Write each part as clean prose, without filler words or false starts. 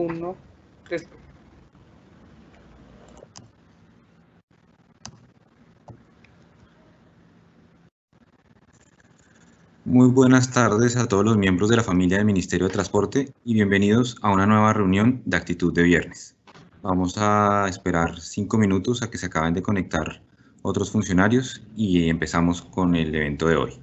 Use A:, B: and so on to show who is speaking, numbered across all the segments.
A: uno, listo.
B: Muy buenas tardes a todos los miembros de la familia del Ministerio de Transporte y bienvenidos a una nueva reunión de Actitud de Viernes. Vamos a esperar 5 minutos a que se acaben de conectar otros funcionarios y empezamos con el evento de hoy.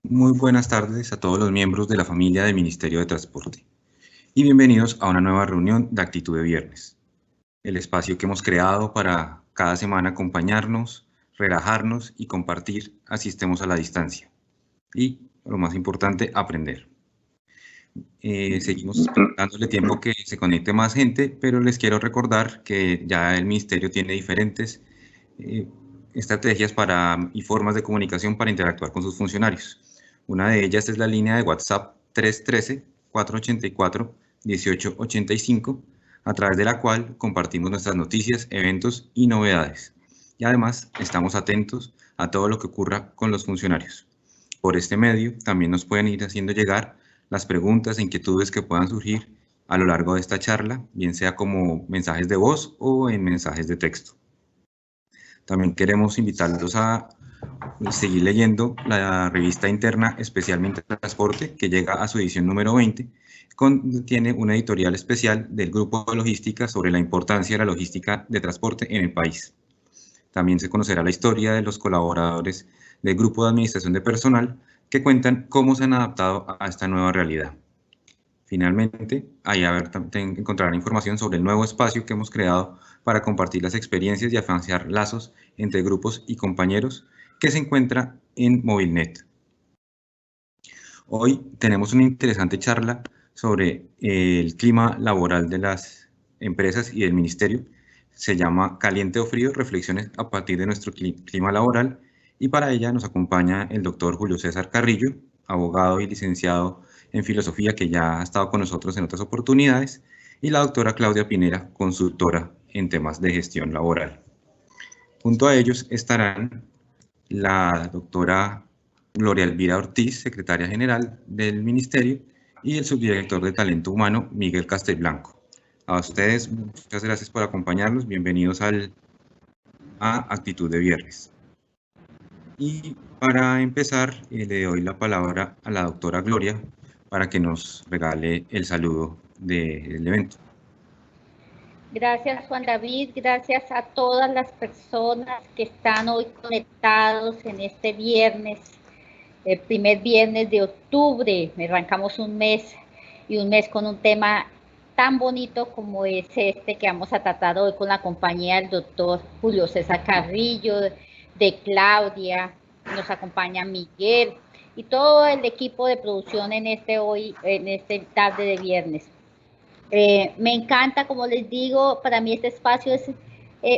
B: Muy buenas tardes a todos los miembros de la familia del Ministerio de Transporte y bienvenidos a una nueva reunión de Actitud de Viernes, el espacio que hemos creado para cada semana acompañarnos, relajarnos y compartir, así estemos a la distancia. Y, lo más importante, aprender. Seguimos dándole tiempo que se conecte más gente, pero les quiero recordar que ya el Ministerio tiene diferentes estrategias y formas de comunicación para interactuar con sus funcionarios. Una de ellas es la línea de WhatsApp 313-484-1885, a través de la cual compartimos nuestras noticias, eventos y novedades. Y además estamos atentos a todo lo que ocurra con los funcionarios. Por este medio también nos pueden ir haciendo llegar las preguntas e inquietudes que puedan surgir a lo largo de esta charla, bien sea como mensajes de voz o en mensajes de texto. También queremos invitarlos a seguir leyendo la revista interna Especialmente Transporte, que llega a su edición número 20, tiene una editorial especial del Grupo de Logística sobre la importancia de la logística de transporte en el país. También se conocerá la historia de los colaboradores del Grupo de Administración de Personal que cuentan cómo se han adaptado a esta nueva realidad. Finalmente, ahí encontrarán información sobre el nuevo espacio que hemos creado para compartir las experiencias y afianzar lazos entre grupos y compañeros que se encuentra en Movilnet. Hoy tenemos una interesante charla sobre el clima laboral de las empresas y del ministerio. Se llama Caliente o Frío, reflexiones a partir de nuestro clima laboral, y para ella nos acompaña el doctor Julio César Carrillo, abogado y licenciado en filosofía que ya ha estado con nosotros en otras oportunidades, y la doctora Claudia Pinera, consultora en temas de gestión laboral. Junto a ellos estarán la doctora Gloria Elvira Ortiz, secretaria general del Ministerio, y el subdirector de Talento Humano, Miguel Castelblanco. A ustedes, muchas gracias por acompañarnos. Bienvenidos a Actitud de Viernes. Y para empezar, le doy la palabra a la doctora Gloria para que nos regale el saludo del evento.
A: Gracias, Juan David. Gracias a todas las personas que están hoy conectados en este viernes, el primer viernes de octubre. Arrancamos un mes con un tema tan bonito como es este que vamos a tratar hoy con la compañía del doctor Julio César Carrillo, de Claudia, nos acompaña Miguel y todo el equipo de producción en este tarde de viernes. Me encanta, como les digo, para mí este espacio es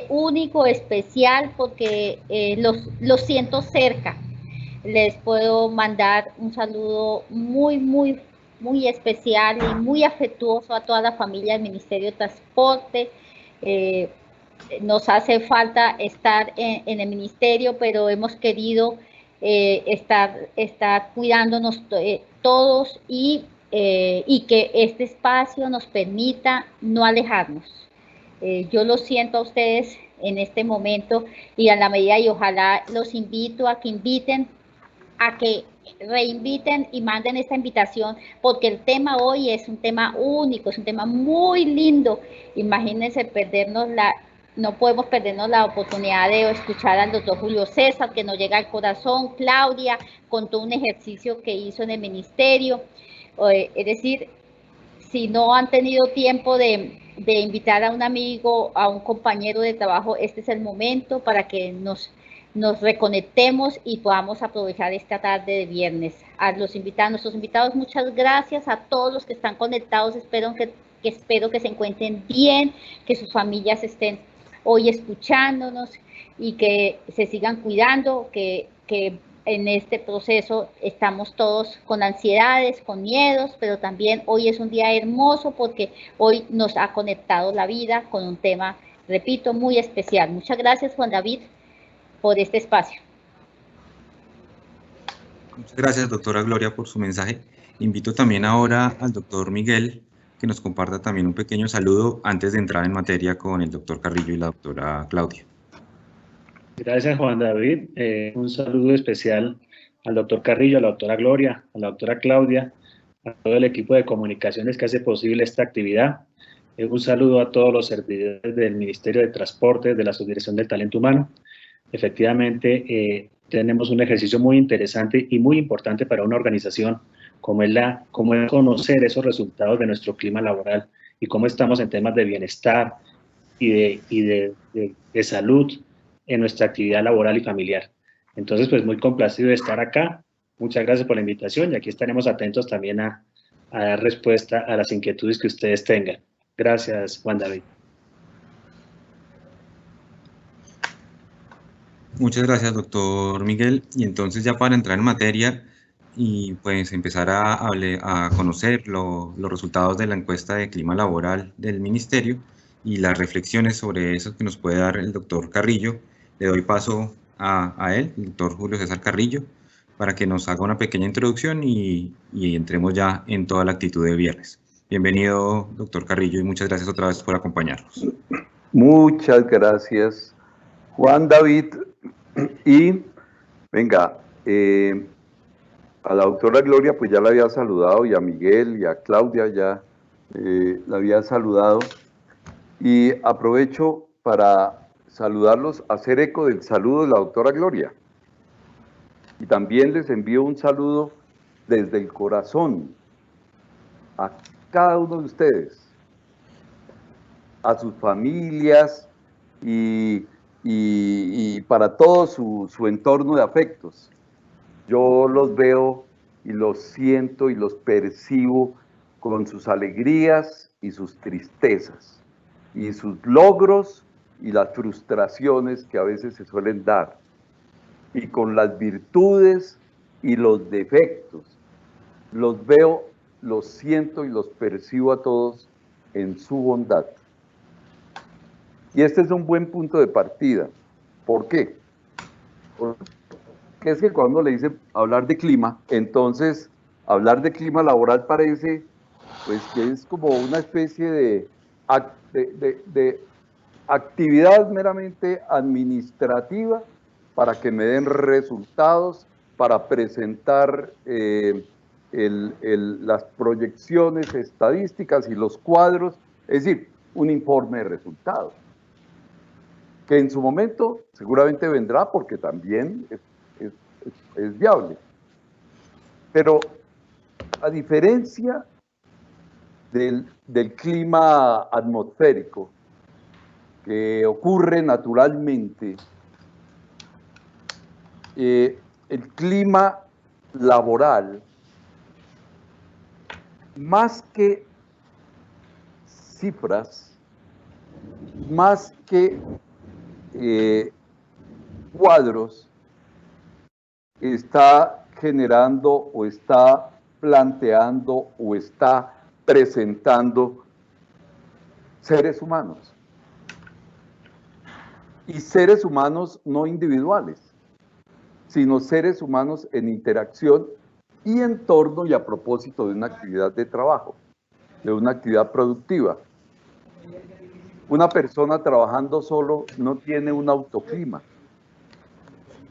A: único, especial, porque los siento cerca. Les puedo mandar un saludo muy especial y muy afectuoso a toda la familia del Ministerio de Transporte. Nos hace falta estar en el ministerio, pero hemos querido estar cuidándonos todos y que este espacio nos permita no alejarnos. Yo los siento a ustedes en este momento y a la medida, y ojalá los invito a que reinviten y manden esta invitación, porque el tema hoy es un tema único, es un tema muy lindo. Imagínense no podemos perdernos la oportunidad de escuchar al doctor Julio César, que nos llega al corazón. Claudia contó un ejercicio que hizo en el ministerio. Es decir, si no han tenido tiempo de invitar a un amigo, a un compañero de trabajo, este es el momento para que nos reconectemos y podamos aprovechar esta tarde de viernes. A nuestros invitados, muchas gracias. A todos los que están conectados, espero que se encuentren bien, que sus familias estén hoy escuchándonos y que se sigan cuidando, que en este proceso estamos todos con ansiedades, con miedos, pero también hoy es un día hermoso porque hoy nos ha conectado la vida con un tema, repito, muy especial. Muchas gracias, Juan David, por este espacio.
B: Muchas gracias, doctora Gloria, por su mensaje. Invito también ahora al doctor Miguel que nos comparta también un pequeño saludo antes de entrar en materia con el doctor Carrillo y la doctora Claudia.
C: Gracias, Juan David. Un saludo especial al doctor Carrillo, a la doctora Gloria, a la doctora Claudia, a todo el equipo de comunicaciones que hace posible esta actividad. Un saludo a todos los servidores del Ministerio de Transporte, de la Subdirección del Talento Humano. Efectivamente, tenemos un ejercicio muy interesante y muy importante para una organización, como es conocer esos resultados de nuestro clima laboral y cómo estamos en temas de bienestar y de salud en nuestra actividad laboral y familiar. Entonces, pues muy complacido de estar acá. Muchas gracias por la invitación y aquí estaremos atentos también a dar respuesta a las inquietudes que ustedes tengan. Gracias, Juan David.
B: Muchas gracias, doctor Miguel. Y entonces ya para entrar en materia y pues empezar a conocer los resultados de la encuesta de clima laboral del ministerio y las reflexiones sobre eso que nos puede dar el doctor Carrillo, le doy paso a él, el doctor Julio César Carrillo, para que nos haga una pequeña introducción y entremos ya en toda la actitud de viernes. Bienvenido, doctor Carrillo, y muchas gracias otra vez por acompañarnos.
D: Muchas gracias, Juan David. Y venga, a la doctora Gloria pues ya la había saludado, y a Miguel y a Claudia ya la había saludado, y aprovecho para saludarlos, hacer eco del saludo de la doctora Gloria, y también les envío un saludo desde el corazón a cada uno de ustedes, a sus familias y para todo su entorno de afectos. Yo los veo y los siento y los percibo con sus alegrías y sus tristezas, y sus logros y las frustraciones que a veces se suelen dar, y con las virtudes y los defectos. Los veo, los siento y los percibo a todos en su bondad. Y este es un buen punto de partida. ¿Por qué? Porque es que cuando le dicen hablar de clima, entonces hablar de clima laboral parece pues que es como una especie de actividad meramente administrativa para que me den resultados, para presentar las proyecciones estadísticas y los cuadros, es decir, un informe de resultados, que en su momento seguramente vendrá porque también es viable. Pero a diferencia del clima atmosférico, que ocurre naturalmente, el clima laboral, más que cifras, más que cuadros, está generando o está planteando o está presentando seres humanos. Y seres humanos no individuales, sino seres humanos en interacción y en torno y a propósito de una actividad de trabajo, de una actividad productiva. Una persona trabajando solo no tiene un autoclima.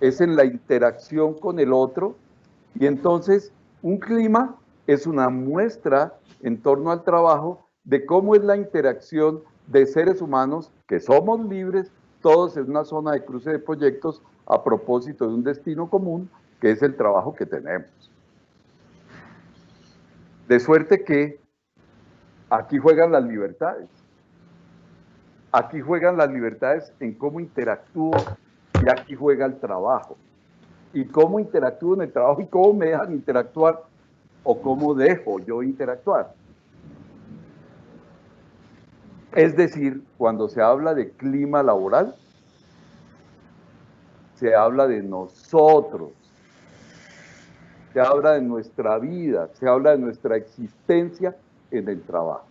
D: Es en la interacción con el otro, y entonces un clima es una muestra en torno al trabajo de cómo es la interacción de seres humanos que somos libres, todos en una zona de cruce de proyectos a propósito de un destino común, que es el trabajo que tenemos. De suerte que aquí juegan las libertades. Aquí juegan las libertades en cómo interactúo, y aquí juega el trabajo. Y cómo interactúo en el trabajo y cómo me dejan interactuar o cómo dejo yo interactuar. Es decir, cuando se habla de clima laboral, se habla de nosotros, se habla de nuestra vida, se habla de nuestra existencia en el trabajo.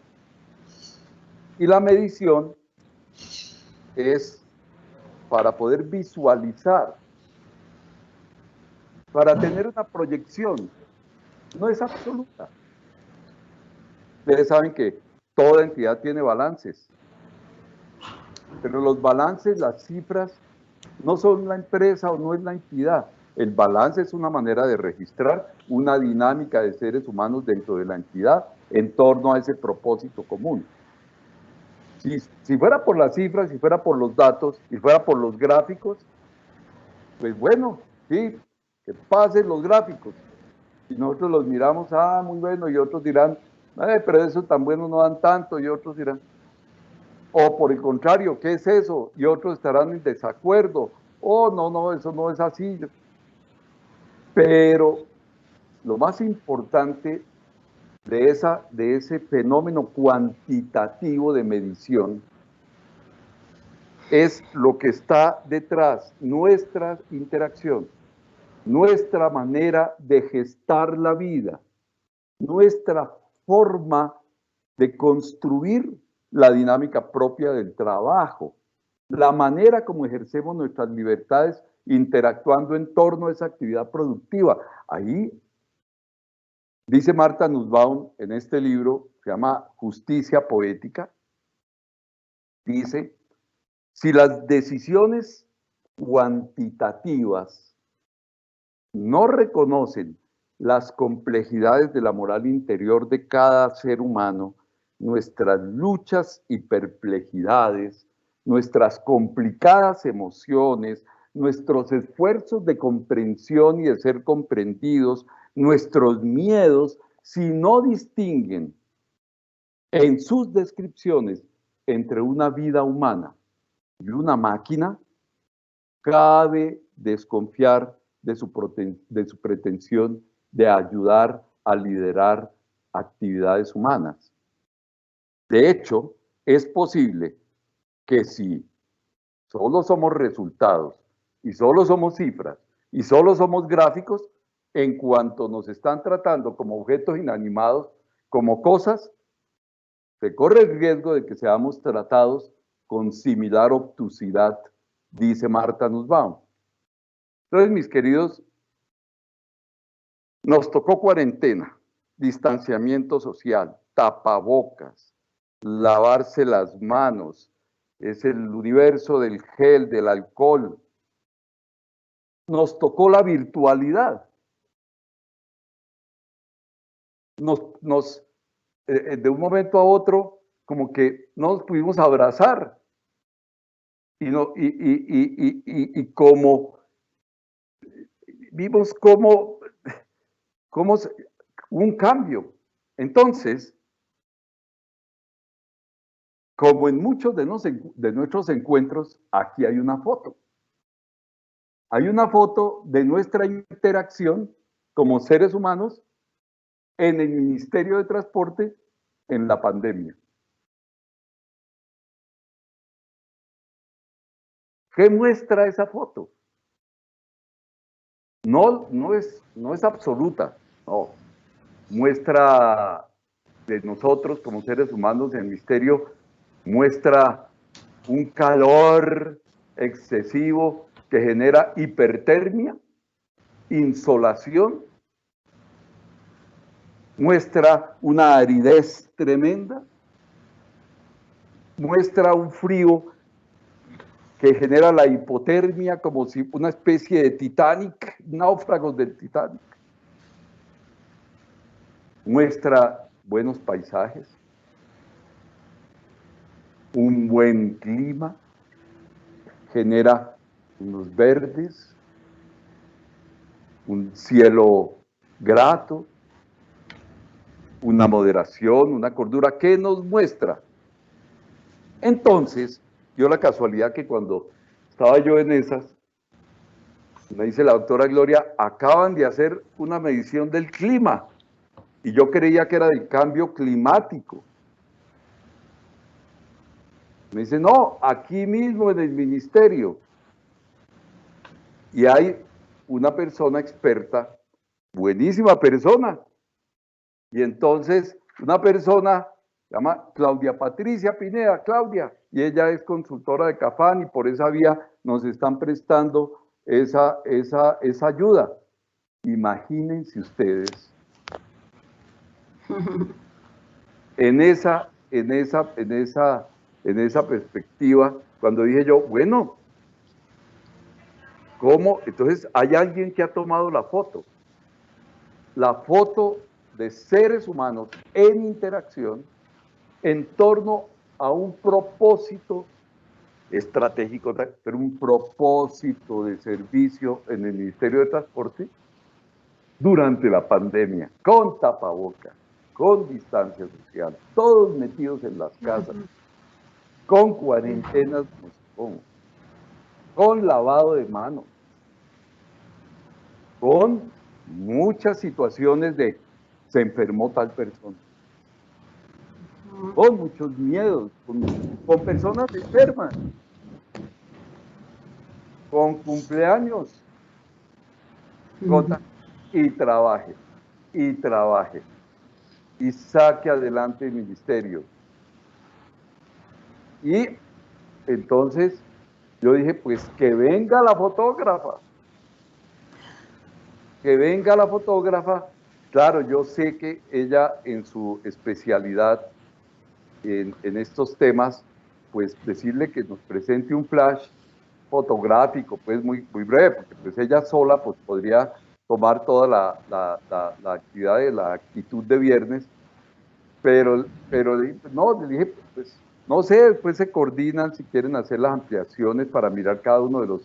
D: Y la medición es para poder visualizar, para tener una proyección. No es absoluta. Ustedes saben que toda entidad tiene balances, pero los balances, las cifras, no son la empresa o no es la entidad. El balance es una manera de registrar una dinámica de seres humanos dentro de la entidad en torno a ese propósito común. Si fuera por las cifras, si fuera por los datos, si fuera por los gráficos, pues bueno, ¿sí? Que pasen los gráficos. Y nosotros los miramos, ah, muy bueno, y otros dirán, pero eso tan bueno no dan tanto, y otros dirán, o por el contrario, ¿qué es eso? Y otros estarán en desacuerdo, oh, no, no, eso no es así. Pero lo más importante de ese fenómeno cuantitativo de medición es lo que está detrás, nuestra interacción, nuestra manera de gestar la vida, nuestra forma de construir la dinámica propia del trabajo, la manera como ejercemos nuestras libertades interactuando en torno a esa actividad productiva. Ahí dice Martha Nussbaum en este libro, se llama Justicia Poética, dice, si las decisiones cuantitativas no reconocen las complejidades de la moral interior de cada ser humano, nuestras luchas y perplejidades, nuestras complicadas emociones, nuestros esfuerzos de comprensión y de ser comprendidos, nuestros miedos, si no distinguen en sus descripciones entre una vida humana y una máquina, cabe desconfiar de su pretensión de ayudar a liderar actividades humanas. De hecho, es posible que si solo somos resultados y solo somos cifras y solo somos gráficos, en cuanto nos están tratando como objetos inanimados, como cosas, se corre el riesgo de que seamos tratados con similar obtusidad, dice Martha Nussbaum. Entonces, mis queridos, nos tocó cuarentena, distanciamiento social, tapabocas, lavarse las manos, es el universo del gel, del alcohol. Nos tocó la virtualidad. De un momento a otro, como que no nos pudimos abrazar. Y como vimos cómo un cambio. Entonces, como en muchos de nuestros encuentros, aquí hay una foto. Hay una foto de nuestra interacción como seres humanos en el Ministerio de Transporte en la pandemia. ¿Qué muestra esa foto? No es absoluta, no. Muestra de nosotros como seres humanos en el Ministerio, muestra un calor excesivo que genera hipertermia, insolación, muestra una aridez tremenda, muestra un frío que genera la hipotermia como si una especie de Titanic, náufragos del Titanic. Muestra buenos paisajes, un buen clima, genera unos verdes, un cielo grato, una moderación, una cordura. ¿Qué nos muestra? Entonces, dio la casualidad que cuando estaba yo en esas, me dice la doctora Gloria, acaban de hacer una medición del clima, y yo creía que era del cambio climático. Me dice, no, aquí mismo en el ministerio. Y hay una persona experta, buenísima persona. Y entonces, una persona se llama Claudia Patricia Pineda, Claudia, y ella es consultora de CAFAN y por esa vía nos están prestando esa ayuda. Imagínense ustedes en esa perspectiva, cuando dije yo, bueno, ¿cómo? Entonces hay alguien que ha tomado la foto de seres humanos en interacción en torno a un propósito estratégico, pero un propósito de servicio en el Ministerio de Transporte durante la pandemia, con tapabocas, con distancia social, todos metidos en las casas, con cuarentenas, con lavado de manos, con muchas situaciones de se enfermó tal persona, con muchos miedos, con personas enfermas, con cumpleaños, y trabaje, y saque adelante el ministerio. Y entonces yo dije, pues que venga la fotógrafa, Claro, yo sé que ella en su especialidad en estos temas, pues decirle que nos presente un flash fotográfico, pues muy breve, porque pues ella sola pues podría tomar toda la actividad de la actitud de viernes, pero no, le dije, pues no sé, después se coordinan si quieren hacer las ampliaciones para mirar cada uno de los,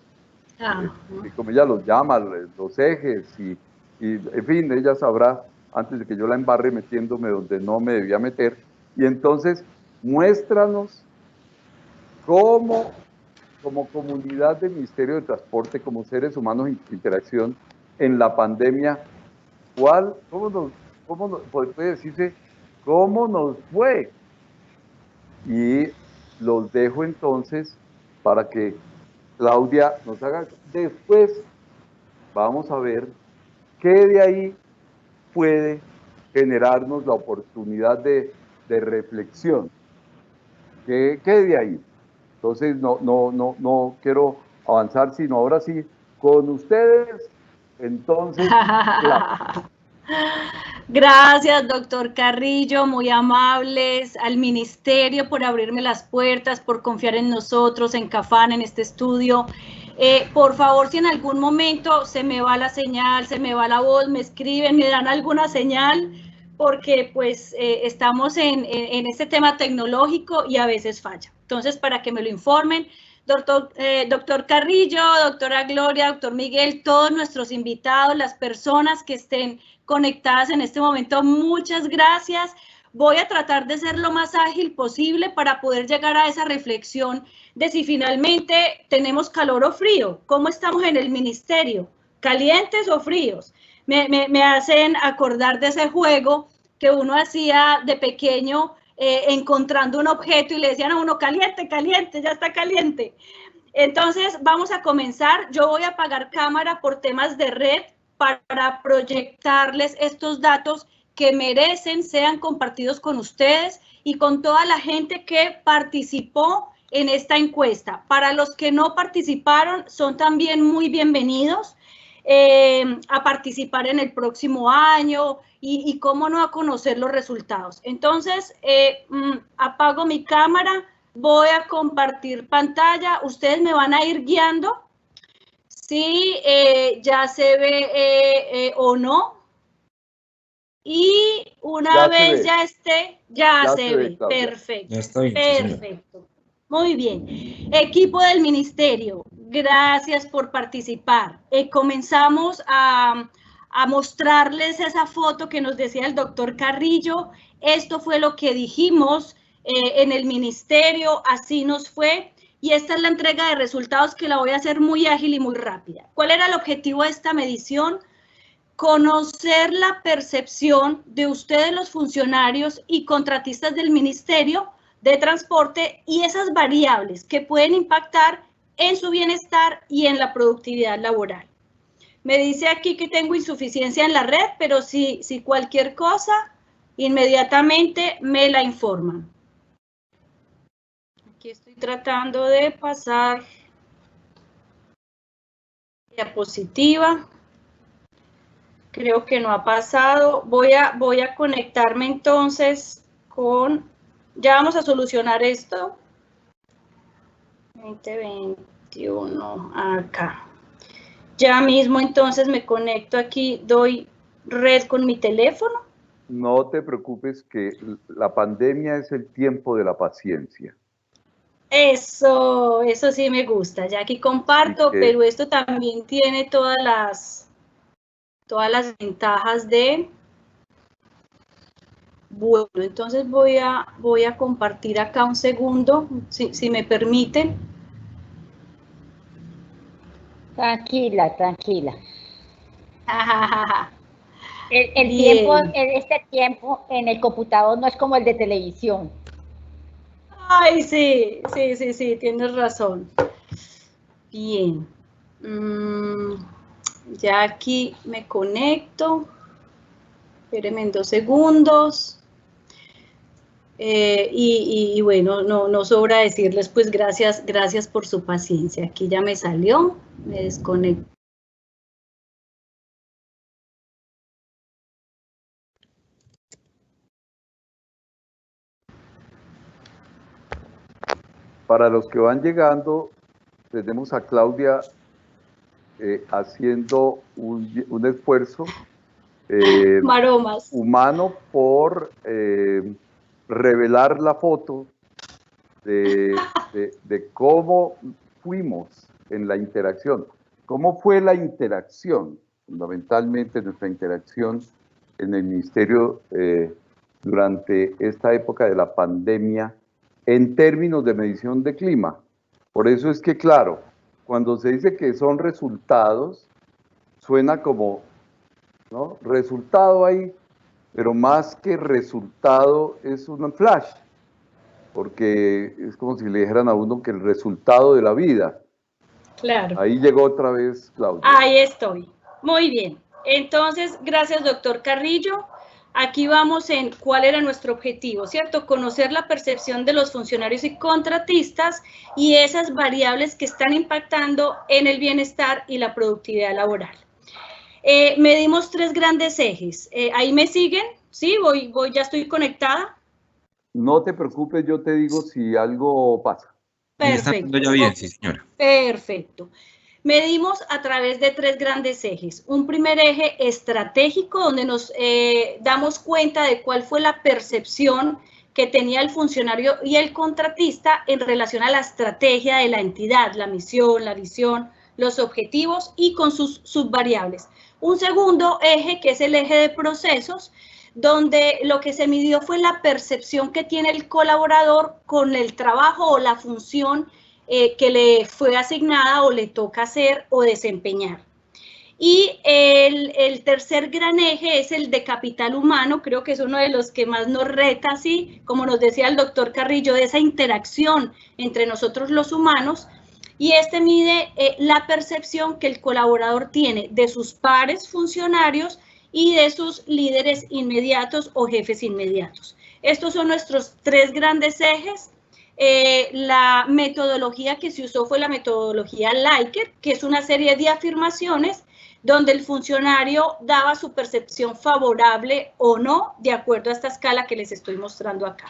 D: como ella los llama, los ejes, y en fin, ella sabrá antes de que yo la embarre metiéndome donde no me debía meter. Y entonces, muéstranos cómo, como comunidad del Ministerio de Transporte, como seres humanos en interacción en la pandemia, puede decirse, cómo nos fue. Y los dejo entonces para que Claudia nos haga. Después vamos a ver qué de ahí puede generarnos la oportunidad de reflexión. ¿Qué de ahí? Entonces no quiero avanzar, sino ahora sí, con ustedes, entonces, Claudia.
E: Gracias, doctor Carrillo, muy amables, al ministerio por abrirme las puertas, por confiar en nosotros, en Cafán, en este estudio. Por favor, si en algún momento se me va la señal, se me va la voz, me escriben, me dan alguna señal, porque pues estamos en este tema tecnológico y a veces falla. Entonces, para que me lo informen, doctor Carrillo, doctora Gloria, doctor Miguel, todos nuestros invitados, las personas que estén conectadas en este momento, muchas gracias. Voy a tratar de ser lo más ágil posible para poder llegar a esa reflexión de si finalmente tenemos calor o frío. ¿Cómo estamos en el ministerio? ¿Calientes o fríos? Me hacen acordar de ese juego que uno hacía de pequeño, encontrando un objeto y le decían a uno, caliente, caliente, ya está caliente. Entonces, vamos a comenzar. Yo voy a apagar cámara por temas de red para proyectarles estos datos que merecen sean compartidos con ustedes y con toda la gente que participó en esta encuesta. Para los que no participaron, son también muy bienvenidos a participar en el próximo año y cómo no a conocer los resultados. Entonces, apago mi cámara, voy a compartir pantalla, ustedes me van a ir guiando si ya se ve o no. Y una vez ya esté, ya se ve. Perfecto.
B: Ya está bien.
E: Perfecto. Muy bien. Equipo del ministerio, gracias por participar. Comenzamos a mostrarles esa foto que nos decía el doctor Carrillo. Esto fue lo que dijimos en el ministerio, así nos fue. Y esta es la entrega de resultados que la voy a hacer muy ágil y muy rápida. ¿Cuál era el objetivo de esta medición? Conocer la percepción de ustedes, los funcionarios y contratistas del Ministerio de Transporte, y esas variables que pueden impactar en su bienestar y en la productividad laboral. Me dice aquí que tengo insuficiencia en la red, pero si cualquier cosa, inmediatamente me la informan. Aquí estoy tratando de pasar diapositiva. Creo que no ha pasado. Voy a conectarme entonces con... Ya vamos a solucionar esto. 2021, acá. Ya mismo entonces me conecto aquí, doy red con mi teléfono.
D: No te preocupes, que la pandemia es el tiempo de la paciencia.
E: Eso sí me gusta. Ya aquí comparto, pero esto también tiene todas las ventajas de... Bueno, entonces voy a compartir acá un segundo, si me permiten.
A: Tranquila, tranquila. Este tiempo en el computador no es como el de televisión.
E: Ay, sí, tienes razón. Bien. Ya aquí me conecto. Espérenme en 2 segundos. Y bueno, no sobra decirles, pues gracias por su paciencia. Aquí ya me salió, me desconecto.
D: Para los que van llegando, tenemos a Claudia haciendo un esfuerzo humano por revelar la foto de cómo fuimos en la interacción. ¿Cómo fue la interacción? Fundamentalmente nuestra interacción en el Ministerio durante esta época de la pandemia en términos de medición de clima. Por eso es que, claro, cuando se dice que son resultados, suena como, ¿no? Resultado ahí, pero más que resultado es un flash, porque es como si le dijeran a uno que el resultado de la vida.
E: Claro.
D: Ahí llegó otra vez Claudia.
E: Ahí estoy. Muy bien. Entonces, gracias, doctor Carrillo. Aquí vamos en cuál era nuestro objetivo, ¿cierto? Conocer la percepción de los funcionarios y contratistas y esas variables que están impactando en el bienestar y la productividad laboral. Medimos 3 grandes ejes. ¿Ahí me siguen? ¿Sí? ¿Ya estoy conectada?
D: No te preocupes, yo te digo si algo pasa.
E: Perfecto.
B: Ya bien, sí, señora.
E: Perfecto. Medimos a través de 3 grandes ejes. Un primer eje estratégico, donde nos damos cuenta de cuál fue la percepción que tenía el funcionario y el contratista en relación a la estrategia de la entidad, la misión, la visión, los objetivos y con sus subvariables. Un segundo eje, que es el eje de procesos, donde lo que se midió fue la percepción que tiene el colaborador con el trabajo o la función que le fue asignada o le toca hacer o desempeñar. Y el tercer gran eje es el de capital humano, creo que es uno de los que más nos reta, así como nos decía el doctor Carrillo, de esa interacción entre nosotros los humanos, y este mide la percepción que el colaborador tiene de sus pares funcionarios y de sus líderes inmediatos o jefes inmediatos. Estos son nuestros 3 grandes ejes. La metodología que se usó fue la metodología Likert, que es una serie de afirmaciones donde el funcionario daba su percepción favorable o no, de acuerdo a esta escala que les estoy mostrando acá.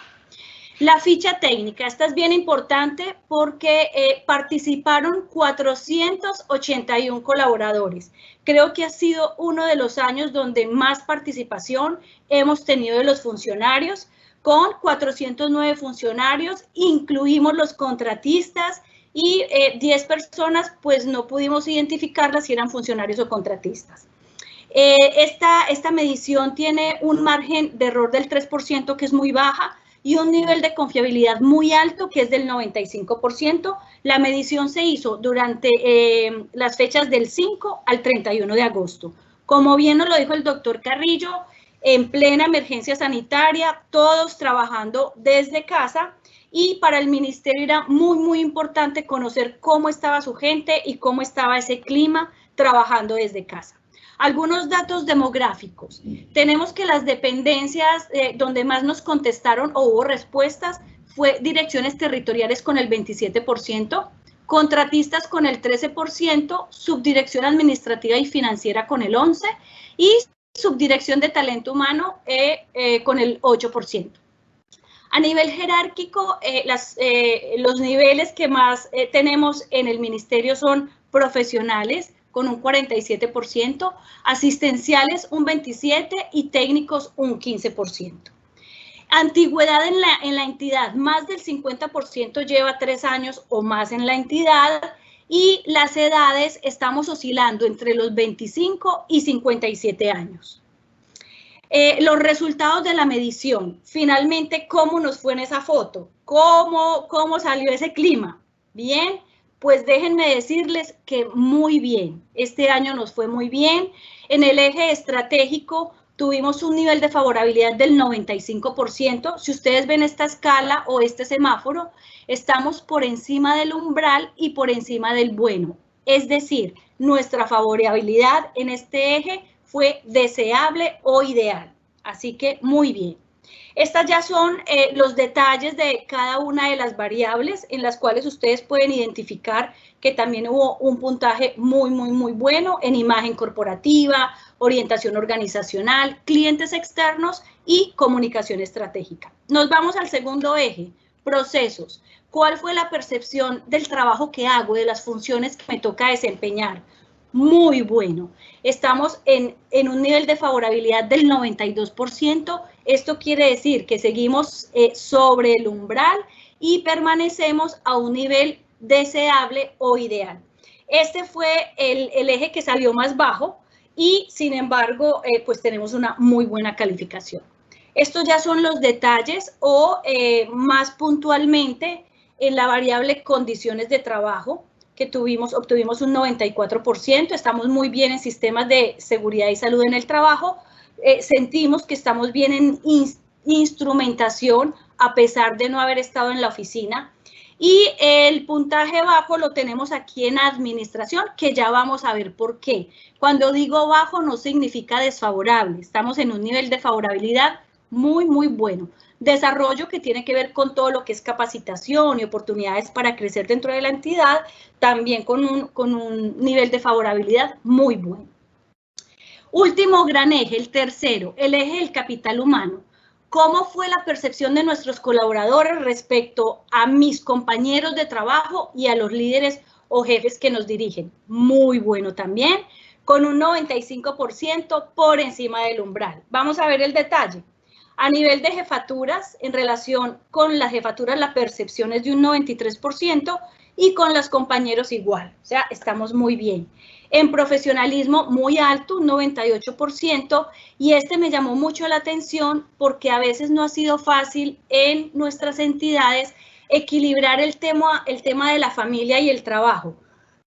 E: La ficha técnica, esta es bien importante porque participaron 481 colaboradores. Creo que ha sido uno de los años donde más participación hemos tenido de los funcionarios, con 409 funcionarios, incluimos los contratistas y 10 personas, pues no pudimos identificarlas si eran funcionarios o contratistas. Esta medición tiene un margen de error del 3%, que es muy baja, y un nivel de confiabilidad muy alto, que es del 95%. La medición se hizo durante las fechas del 5 al 31 de agosto. Como bien nos lo dijo el doctor Carrillo, en plena emergencia sanitaria, todos trabajando desde casa, y para el ministerio era muy importante conocer cómo estaba su gente y cómo estaba ese clima trabajando desde casa. Algunos datos demográficos. Tenemos que las dependencias donde más nos contestaron o hubo respuestas fue direcciones territoriales con el 27%, contratistas con el 13%, subdirección administrativa y financiera con el 11% y subdirección de talento humano con el 8%. A nivel jerárquico, los niveles que más tenemos en el ministerio son profesionales, con un 47%, asistenciales un 27% y técnicos un 15%. Antigüedad en la entidad, más del 50% lleva 3 años o más en la entidad, y las edades estamos oscilando entre los 25 y 57 años. Los resultados de la medición, finalmente, ¿cómo nos fue en esa foto? ¿Cómo salió ese clima? Bien, pues déjenme decirles que muy bien. Este año nos fue muy bien. En el eje estratégico tuvimos un nivel de favorabilidad del 95%. Si ustedes ven esta escala o este semáforo, estamos por encima del umbral y por encima del bueno. Es decir, nuestra favorabilidad en este eje fue deseable o ideal. Así que muy bien. Estas ya son los detalles de cada una de las variables en las cuales ustedes pueden identificar que también hubo un puntaje muy bueno en imagen corporativa, orientación organizacional, clientes externos y comunicación estratégica. Nos vamos al segundo eje, procesos. ¿Cuál fue la percepción del trabajo que hago, de las funciones que me toca desempeñar? Muy bueno. Estamos en un nivel de favorabilidad del 92%. Esto quiere decir que seguimos sobre el umbral y permanecemos a un nivel deseable o ideal. Este fue el eje que salió más bajo y, sin embargo, pues tenemos una muy buena calificación. Estos ya son los detalles o más puntualmente en la variable condiciones de trabajo, que obtuvimos un 94%, estamos muy bien en sistemas de seguridad y salud en el trabajo, sentimos que estamos bien en instrumentación a pesar de no haber estado en la oficina, y el puntaje bajo lo tenemos aquí en administración, que ya vamos a ver por qué. Cuando digo bajo no significa desfavorable, estamos en un nivel de favorabilidad muy bueno. Desarrollo, que tiene que ver con todo lo que es capacitación y oportunidades para crecer dentro de la entidad, también con un nivel de favorabilidad muy bueno. Último gran eje, el tercero, el eje del capital humano. ¿Cómo fue la percepción de nuestros colaboradores respecto a mis compañeros de trabajo y a los líderes o jefes que nos dirigen? Muy bueno también, con un 95% por encima del umbral. Vamos a ver el detalle. A nivel de jefaturas, en relación con las jefaturas, la percepción es de un 93% y con los compañeros igual, o sea, estamos muy bien. En profesionalismo muy alto, un 98%, y este me llamó mucho la atención porque a veces no ha sido fácil en nuestras entidades equilibrar el tema de la familia y el trabajo,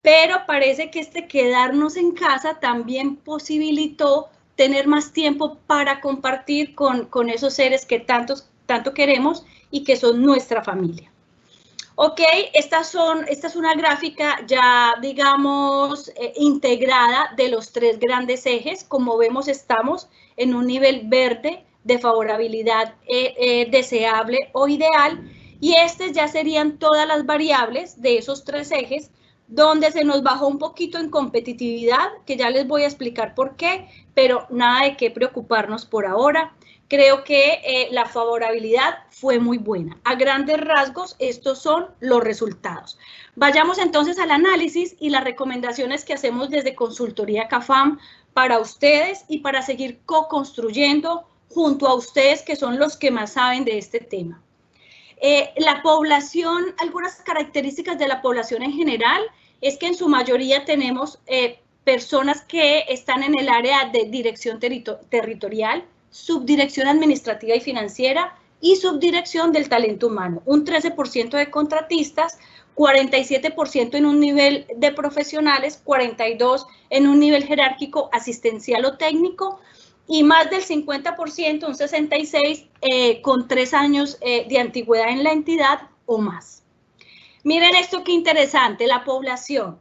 E: pero parece que quedarnos en casa también posibilitó tener más tiempo para compartir con esos seres que tanto queremos y que son nuestra familia. Ok, esta es una gráfica ya, digamos, integrada de los 3 grandes ejes. Como vemos, estamos en un nivel verde de favorabilidad deseable o ideal, y ya serían todas las variables de esos 3 ejes, donde se nos bajó un poquito en competitividad, que ya les voy a explicar por qué, pero nada de qué preocuparnos por ahora. Creo que la favorabilidad fue muy buena. A grandes rasgos, estos son los resultados. Vayamos entonces al análisis y las recomendaciones que hacemos desde Consultoría CAFAM para ustedes y para seguir co-construyendo junto a ustedes, que son los que más saben de este tema. La población, algunas características de la población en general, es que en su mayoría tenemos personas que están en el área de dirección territorial, subdirección administrativa y financiera y subdirección del talento humano. Un 13% de contratistas, 47% en un nivel de profesionales, 42% en un nivel jerárquico, asistencial o técnico, y más del 50%, un 66%, con 3 años de antigüedad en la entidad o más. Miren esto qué interesante, la población.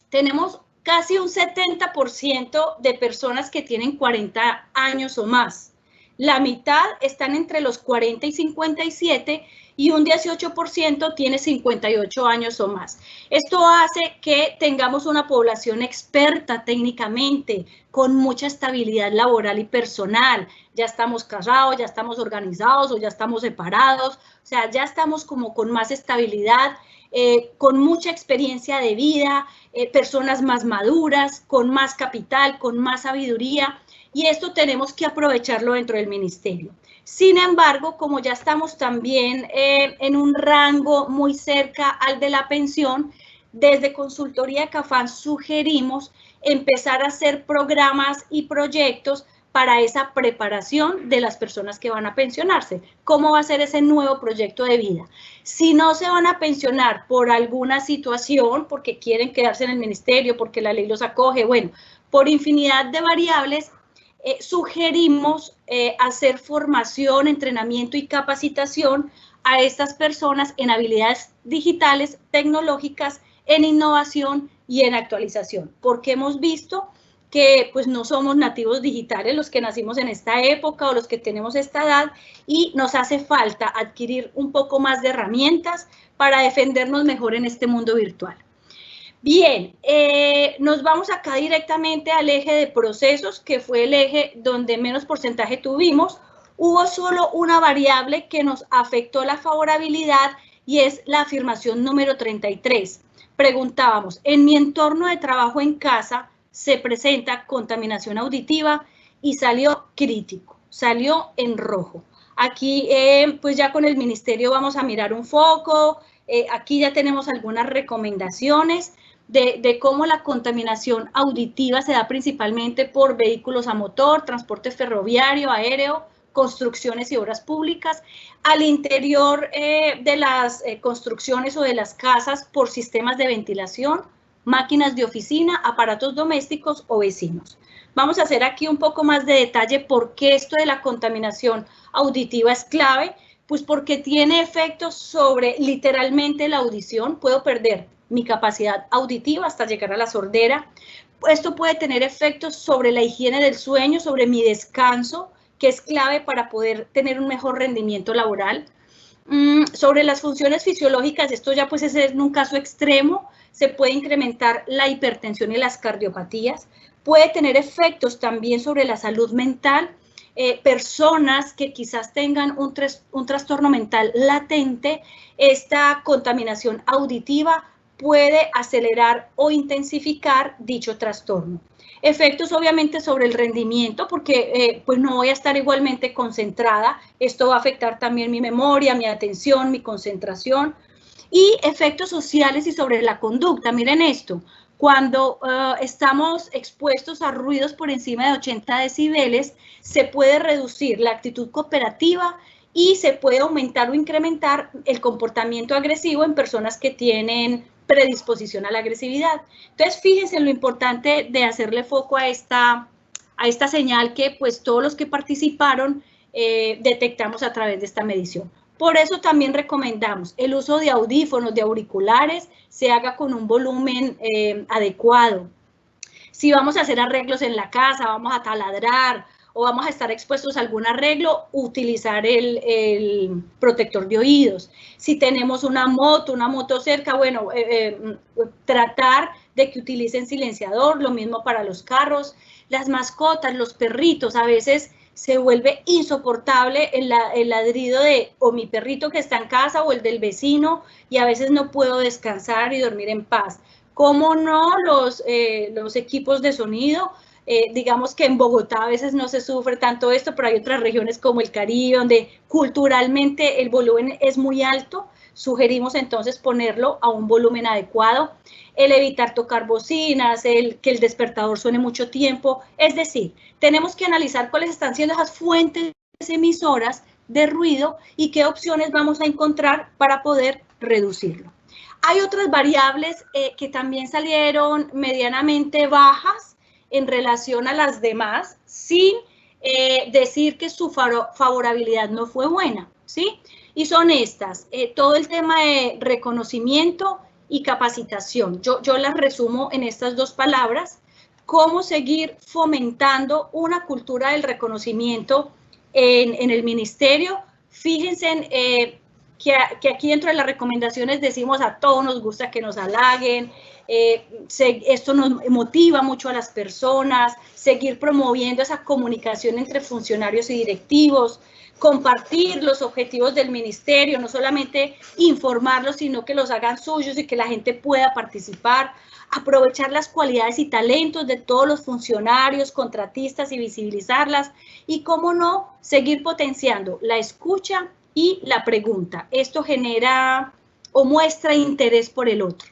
E: Tenemos casi un 70% de personas que tienen 40 años o más. La mitad están entre los 40 y 57 y un 18% tiene 58 años o más. Esto hace que tengamos una población experta técnicamente, con mucha estabilidad laboral y personal. Ya estamos casados, ya estamos organizados o ya estamos separados, o sea, ya estamos como con más estabilidad, con mucha experiencia de vida, personas más maduras, con más capital, con más sabiduría, y esto tenemos que aprovecharlo dentro del ministerio. Sin embargo, como ya estamos también en un rango muy cerca al de la pensión, desde Consultoría CAFAN sugerimos empezar a hacer programas y proyectos para esa preparación de las personas que van a pensionarse. ¿Cómo va a ser ese nuevo proyecto de vida? Si no se van a pensionar por alguna situación, porque quieren quedarse en el ministerio, porque la ley los acoge, bueno, por infinidad de variables, sugerimos hacer formación, entrenamiento y capacitación a estas personas en habilidades digitales, tecnológicas, en innovación y en actualización, porque hemos visto que pues no somos nativos digitales los que nacimos en esta época o los que tenemos esta edad, y nos hace falta adquirir un poco más de herramientas para defendernos mejor en este mundo virtual. Bien, nos vamos acá directamente al eje de procesos, que fue el eje donde menos porcentaje tuvimos. Hubo solo una variable que nos afectó la favorabilidad y es la afirmación número 33. Preguntábamos, en mi entorno de trabajo en casa se presenta contaminación auditiva y salió crítico, salió en rojo. Aquí pues ya con el ministerio vamos a mirar un foco, aquí ya tenemos algunas recomendaciones de cómo la contaminación auditiva se da principalmente por vehículos a motor, transporte ferroviario, aéreo, construcciones y obras públicas, al interior de las construcciones o de las casas por sistemas de ventilación, máquinas de oficina, aparatos domésticos o vecinos. Vamos a hacer aquí un poco más de detalle por qué esto de la contaminación auditiva es clave, pues porque tiene efectos sobre literalmente la audición. Puedo perder mi capacidad auditiva hasta llegar a la sordera. Esto puede tener efectos sobre la higiene del sueño, sobre mi descanso, que es clave para poder tener un mejor rendimiento laboral. Sobre las funciones fisiológicas, esto ya pues es en un caso extremo, se puede incrementar la hipertensión y las cardiopatías, puede tener efectos también sobre la salud mental, personas que quizás tengan un trastorno mental latente, esta contaminación auditiva puede acelerar o intensificar dicho trastorno. Efectos obviamente sobre el rendimiento, porque pues no voy a estar igualmente concentrada, esto va a afectar también mi memoria, mi atención, mi concentración, y efectos sociales y sobre la conducta. Miren esto, cuando estamos expuestos a ruidos por encima de 80 decibeles, se puede reducir la actitud cooperativa y se puede aumentar o incrementar el comportamiento agresivo en personas que tienen predisposición a la agresividad. Entonces, fíjense en lo importante de hacerle foco a esta señal que pues todos los que participaron detectamos a través de esta medición. Por eso también recomendamos el uso de audífonos, de auriculares, se haga con un volumen adecuado. Si vamos a hacer arreglos en la casa, vamos a taladrar o vamos a estar expuestos a algún arreglo, utilizar el protector de oídos. Si tenemos una moto cerca, bueno, tratar de que utilicen silenciador, lo mismo para los carros. Las mascotas, los perritos, a veces se vuelve insoportable el ladrido de o mi perrito que está en casa o el del vecino, y a veces no puedo descansar y dormir en paz. ¿Cómo no los equipos de sonido? Digamos que en Bogotá a veces no se sufre tanto esto, pero hay otras regiones como el Caribe donde culturalmente el volumen es muy alto. Sugerimos entonces ponerlo a un volumen adecuado, el evitar tocar bocinas, que el despertador suene mucho tiempo. Es decir, tenemos que analizar cuáles están siendo esas fuentes emisoras de ruido y qué opciones vamos a encontrar para poder reducirlo. Hay otras variables que también salieron medianamente bajas en relación a las demás, sin decir que su favorabilidad no fue buena, ¿sí? Y son estas, todo el tema de reconocimiento y capacitación. Yo las resumo en estas dos palabras: cómo seguir fomentando una cultura del reconocimiento en el ministerio. Fíjense que aquí dentro de las recomendaciones decimos a todos nos gusta que nos halaguen, esto nos motiva mucho a las personas, seguir promoviendo esa comunicación entre funcionarios y directivos, compartir los objetivos del ministerio, no solamente informarlos, sino que los hagan suyos y que la gente pueda participar, aprovechar las cualidades y talentos de todos los funcionarios, contratistas y visibilizarlas, y cómo no, seguir potenciando la escucha y la pregunta. Esto genera o muestra interés por el otro.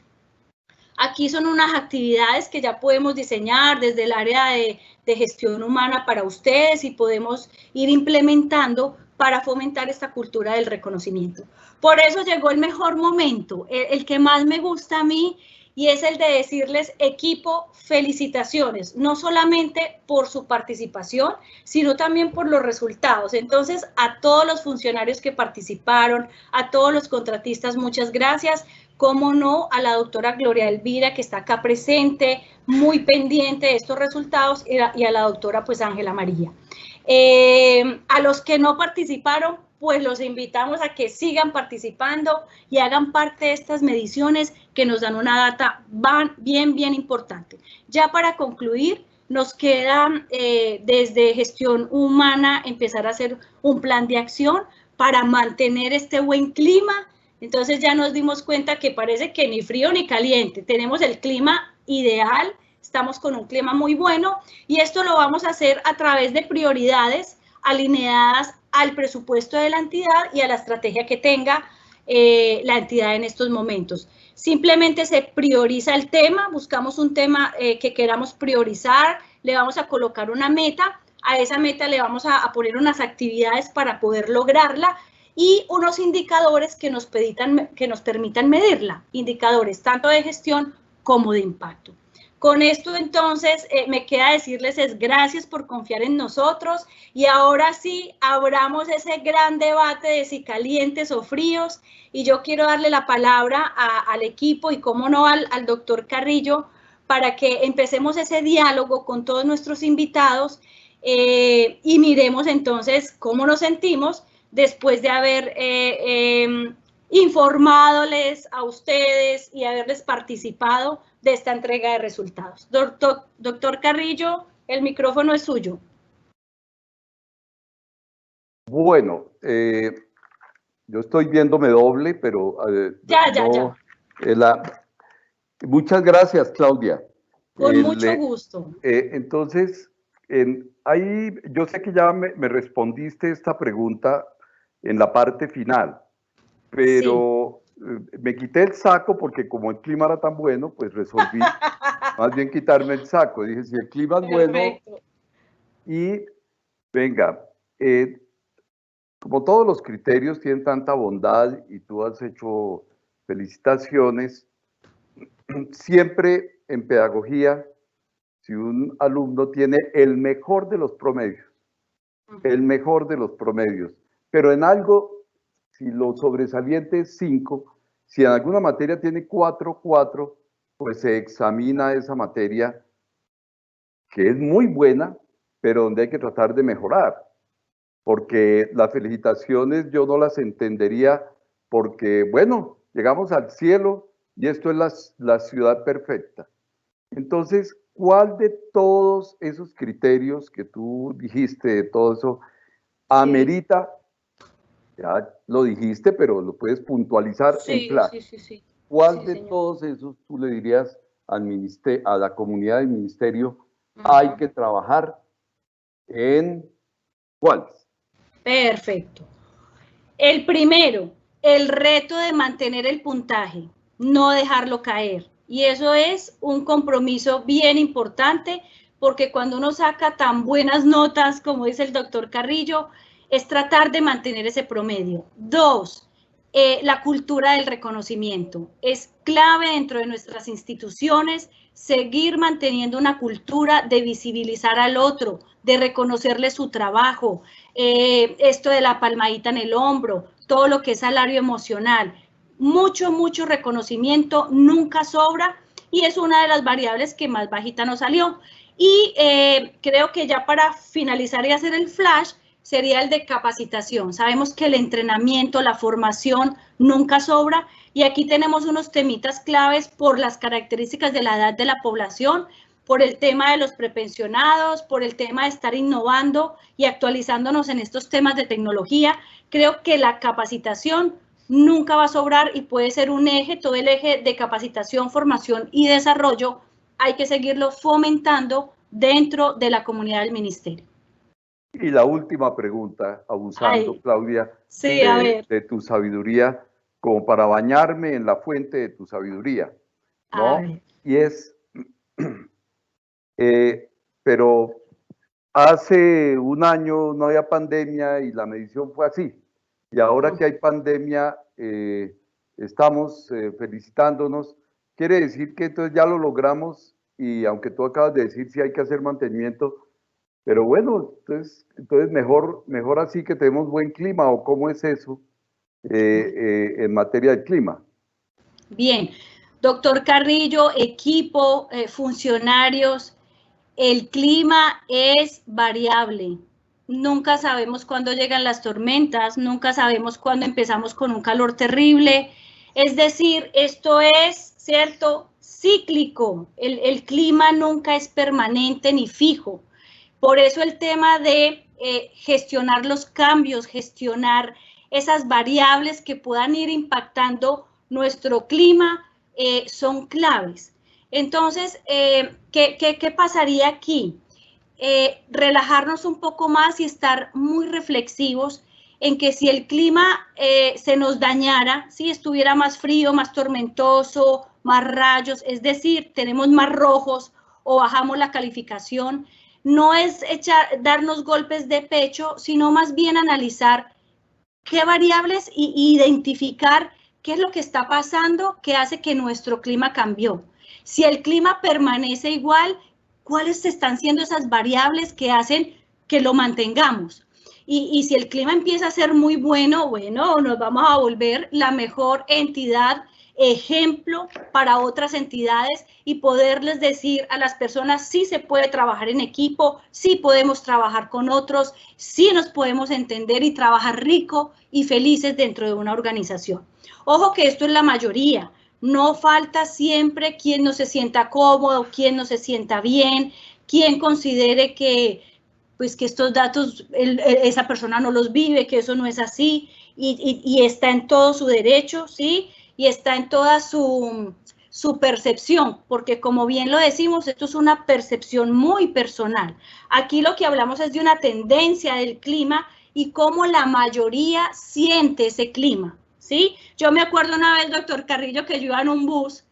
E: Aquí son unas actividades que ya podemos diseñar desde el área de gestión humana para ustedes y podemos ir implementando para fomentar esta cultura del reconocimiento. Por eso llegó el mejor momento, el que más me gusta a mí, y es el de decirles, equipo, felicitaciones, no solamente por su participación, sino también por los resultados. Entonces, a todos los funcionarios que participaron, a todos los contratistas, muchas gracias. Cómo no, a la doctora Gloria Elvira, que está acá presente, muy pendiente de estos resultados, y a la doctora, pues, Ángela María. A los que no participaron, pues los invitamos a que sigan participando y hagan parte de estas mediciones que nos dan una data bien importante. Ya para concluir, nos queda desde gestión humana empezar a hacer un plan de acción para mantener este buen clima. Entonces ya nos dimos cuenta que parece que ni frío ni caliente, tenemos el clima ideal, estamos con un clima muy bueno, y esto lo vamos a hacer a través de prioridades alineadas al presupuesto de la entidad y a la estrategia que tenga la entidad en estos momentos. Simplemente se prioriza el tema, buscamos un tema que queramos priorizar, le vamos a colocar una meta, a esa meta le vamos a poner unas actividades para poder lograrla y unos indicadores que nos permitan medirla, indicadores tanto de gestión como de impacto. Con esto, entonces, me queda decirles gracias por confiar en nosotros, y ahora sí, abramos ese gran debate de si calientes o fríos, y yo quiero darle la palabra al equipo y, cómo no, al doctor Carrillo, para que empecemos ese diálogo con todos nuestros invitados y miremos entonces cómo nos sentimos después de haber informándoles a ustedes y haberles participado de esta entrega de resultados. Doctor Carrillo, el micrófono es suyo.
D: Bueno, yo estoy viéndome doble, pero
E: ya.
D: Muchas gracias, Claudia.
E: Con mucho gusto.
D: Entonces, ahí yo sé que ya me respondiste esta pregunta en la parte final, pero sí, me quité el saco porque como el clima era tan bueno, pues resolví más bien quitarme el saco. Dije, si el clima es bueno, y venga, como todos los criterios tienen tanta bondad y tú has hecho felicitaciones, siempre en pedagogía, si un alumno tiene el mejor de los promedios, pero en algo, si lo sobresaliente es 5, si en alguna materia tiene 4, pues se examina esa materia, que es muy buena, pero donde hay que tratar de mejorar, porque las felicitaciones yo no las entendería, porque, bueno, llegamos al cielo y esto es la ciudad perfecta. Entonces, ¿cuál de todos esos criterios que tú dijiste, de todo eso, amerita? Ya lo dijiste, pero lo puedes puntualizar en plan.
E: Sí.
D: ¿Cuál de todos esos tú le dirías a la comunidad del ministerio hay que trabajar en cuáles?
E: Perfecto. El primero, el reto de mantener el puntaje, no dejarlo caer. Y eso es un compromiso bien importante, porque cuando uno saca tan buenas notas, como dice el doctor Carrillo, es tratar de mantener ese promedio. 2, la cultura del reconocimiento. Es clave dentro de nuestras instituciones seguir manteniendo una cultura de visibilizar al otro, de reconocerle su trabajo, esto de la palmadita en el hombro, todo lo que es salario emocional. Mucho reconocimiento, nunca sobra, y es una de las variables que más bajita nos salió. Y creo que ya para finalizar y hacer el flash, sería el de capacitación. Sabemos que el entrenamiento, la formación nunca sobra, y aquí tenemos unos temitas claves por las características de la edad de la población, por el tema de los prepensionados, por el tema de estar innovando y actualizándonos en estos temas de tecnología. Creo que la capacitación nunca va a sobrar y puede ser un eje, todo el eje de capacitación, formación y desarrollo, hay que seguirlo fomentando dentro de la comunidad del ministerio.
D: Y la última pregunta, abusando, Claudia,
E: sí, a ver.
D: de tu sabiduría, como para bañarme en la fuente de tu sabiduría, ¿no? Y es, pero hace un año no había pandemia y la medición fue así. Y ahora que hay pandemia, estamos felicitándonos. Quiere decir que entonces ya lo logramos y aunque tú acabas de decir si hay que hacer mantenimiento, pero bueno, entonces mejor así que tenemos buen clima, ¿o cómo es eso en materia de clima?
E: Bien, doctor Carrillo, equipo, funcionarios, el clima es variable. Nunca sabemos cuándo llegan las tormentas, nunca sabemos cuándo empezamos con un calor terrible. Es decir, esto es, ¿cierto?, cíclico. El clima nunca es permanente ni fijo. Por eso el tema de gestionar los cambios, gestionar esas variables que puedan ir impactando nuestro clima son claves. Entonces, ¿qué pasaría aquí? Relajarnos un poco más y estar muy reflexivos en que si el clima se nos dañara, si estuviera más frío, más tormentoso, más rayos, es decir, tenemos más rojos o bajamos la calificación, no es darnos golpes de pecho, sino más bien analizar qué variables e identificar qué es lo que está pasando que hace que nuestro clima cambió. Si el clima permanece igual, ¿cuáles están siendo esas variables que hacen que lo mantengamos? Y si el clima empieza a ser muy bueno, nos vamos a volver la mejor entidad, ejemplo para otras entidades y poderles decir a las personas sí se puede trabajar en equipo, sí podemos trabajar con otros, sí nos podemos entender y trabajar rico y felices dentro de una organización. Ojo que esto es la mayoría. No falta siempre quien no se sienta cómodo, quien no se sienta bien, quien considere que estos datos esa persona no los vive, que eso no es así y está en todo su derecho, ¿sí? Y está en toda su percepción, porque como bien lo decimos, esto es una percepción muy personal. Aquí lo que hablamos es de una tendencia del clima y cómo la mayoría siente ese clima, ¿sí? Yo me acuerdo una vez, doctor Carrillo, que yo iba en un bus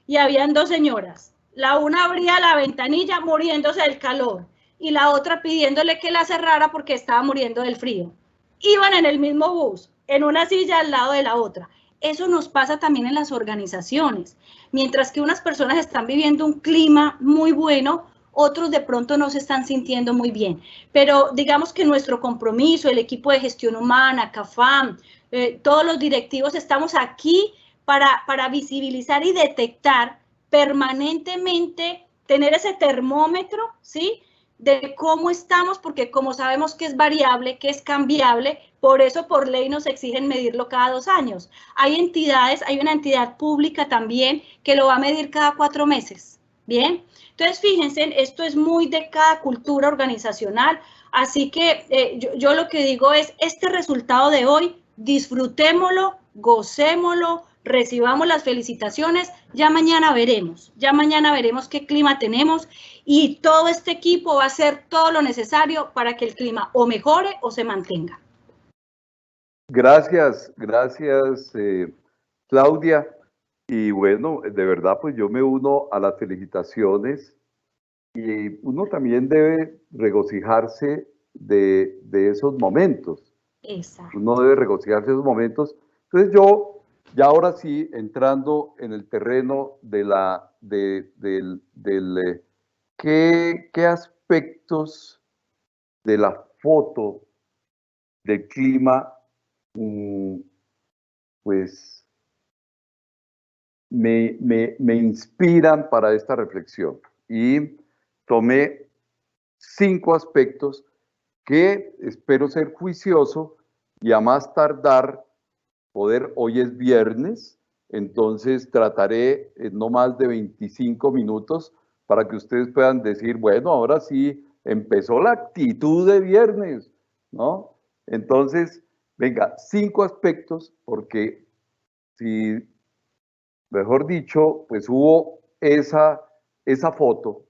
E: y habían dos señoras. La una abría la ventanilla muriéndose del calor y la otra pidiéndole que la cerrara porque estaba muriendo del frío. Iban en el mismo bus, en una silla al lado de la otra. Eso nos pasa también en las organizaciones. Mientras que unas personas están viviendo un clima muy bueno, otros de pronto no se están sintiendo muy bien. Pero digamos que nuestro compromiso, el equipo de gestión humana, CAFAM, todos los directivos estamos aquí para visibilizar y detectar permanentemente, tener ese termómetro, ¿sí?, de cómo estamos, porque como sabemos que es variable, que es cambiable, por eso por ley nos exigen medirlo cada 2 años. Hay entidades, hay una entidad pública también que lo va a medir cada 4 meses, ¿bien? Entonces, fíjense, esto es muy de cada cultura organizacional, así que yo lo que digo es, este resultado de hoy, disfrutémoslo, gocémoslo, recibamos las felicitaciones, ya mañana veremos qué clima tenemos y todo este equipo va a hacer todo lo necesario para que el clima o mejore o se mantenga.
D: Gracias, Claudia. Y bueno, de verdad, pues yo me uno a las felicitaciones y uno también debe regocijarse de esos momentos.
E: Exacto.
D: Uno debe regocijarse de esos momentos. Entonces yo, ya ahora sí, entrando en el terreno de ¿qué aspectos de la foto del clima pues me inspiran para esta reflexión? Y tomé 5 aspectos que espero ser juicioso y a más tardar poder, hoy es viernes, entonces trataré en no más de 25 minutos para que ustedes puedan decir, bueno, ahora sí, empezó la actitud de viernes, ¿no? Entonces, venga, 5 aspectos, porque si, mejor dicho, pues hubo esa foto.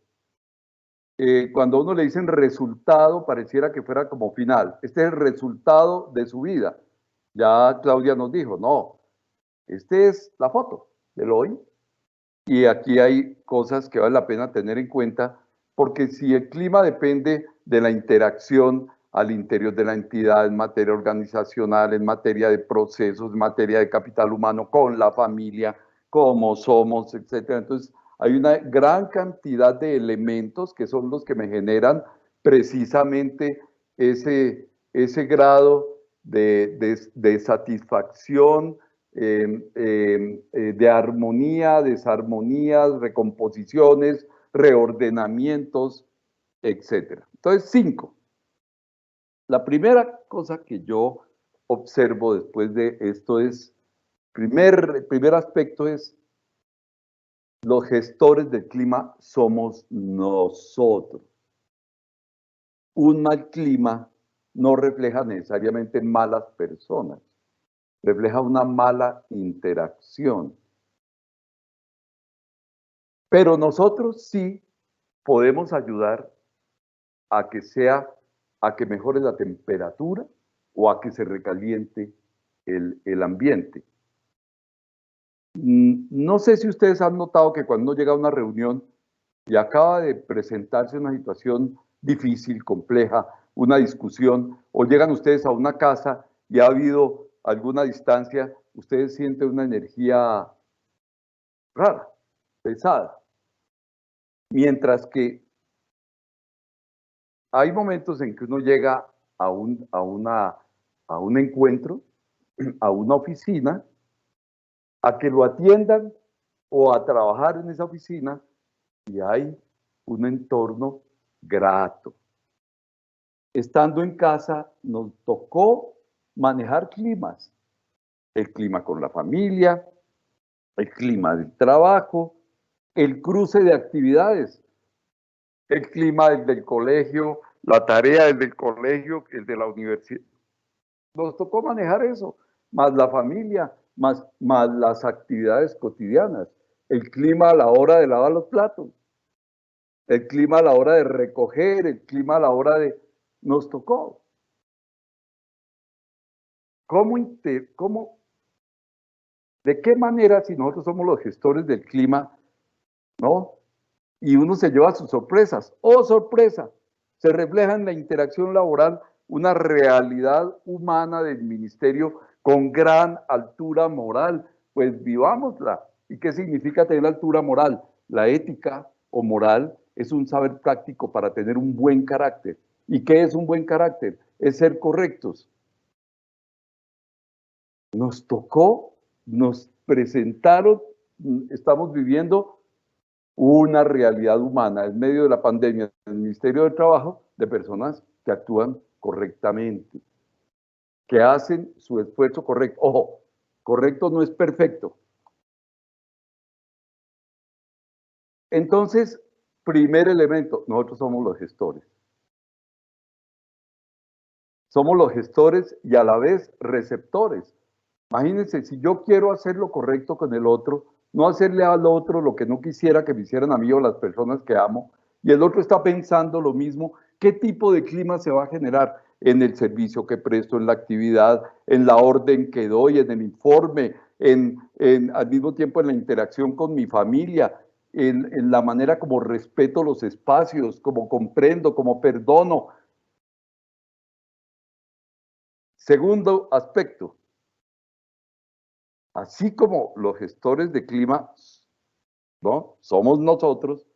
D: Cuando a uno le dicen resultado, pareciera que fuera como final. Este es el resultado de su vida. Ya Claudia nos dijo, no, este es la foto del hoy. Y aquí hay cosas que vale la pena tener en cuenta, porque si el clima depende de la interacción al interior de la entidad en materia organizacional, en materia de procesos, en materia de capital humano, con la familia, cómo somos, etcétera. Entonces, hay una gran cantidad de elementos que son los que me generan precisamente ese grado de satisfacción, de armonía, desarmonías, recomposiciones, reordenamientos, etc. Entonces, 5. La primera cosa que yo observo después de esto es, el primer aspecto es, los gestores del clima somos nosotros. Un mal clima no refleja necesariamente malas personas, refleja una mala interacción. Pero nosotros sí podemos ayudar a que mejore la temperatura o a que se recaliente el ambiente. No sé si ustedes han notado que cuando uno llega a una reunión y acaba de presentarse una situación difícil, compleja, una discusión, o llegan ustedes a una casa y ha habido alguna distancia, ustedes sienten una energía rara, pesada. Mientras que hay momentos en que uno llega a un encuentro, a una oficina, a que lo atiendan o a trabajar en esa oficina y hay un entorno grato. Estando en casa nos tocó manejar climas, el clima con la familia, el clima del trabajo, el cruce de actividades, el clima del colegio, la tarea del colegio, el de la universidad. Nos tocó manejar eso, más la familia, más las actividades cotidianas, el clima a la hora de lavar los platos, el clima a la hora de recoger, el clima a la hora de... Nos tocó. ¿De qué manera, si nosotros somos los gestores del clima, ¿no? Y uno se lleva sus sorpresas, ¡oh sorpresa! Se refleja en la interacción laboral una realidad humana del ministerio con gran altura moral, pues vivámosla. ¿Y qué significa tener altura moral? La ética o moral es un saber práctico para tener un buen carácter. ¿Y qué es un buen carácter? Es ser correctos. Nos tocó, nos presentaron, estamos viviendo una realidad humana en medio de la pandemia en el Ministerio de Trabajo de personas que actúan correctamente, que hacen su esfuerzo correcto. Ojo, correcto no es perfecto. Entonces, primer elemento, nosotros somos los gestores. Somos los gestores y a la vez receptores. Imagínense, si yo quiero hacer lo correcto con el otro, no hacerle al otro lo que no quisiera que me hicieran a mí o las personas que amo, y el otro está pensando lo mismo, ¿qué tipo de clima se va a generar en el servicio que presto, en la actividad, en la orden que doy, en el informe, al mismo tiempo en la interacción con mi familia, en la manera como respeto los espacios, como comprendo, como perdono? Segundo aspecto, así como los gestores de clima, ¿no? Somos nosotros,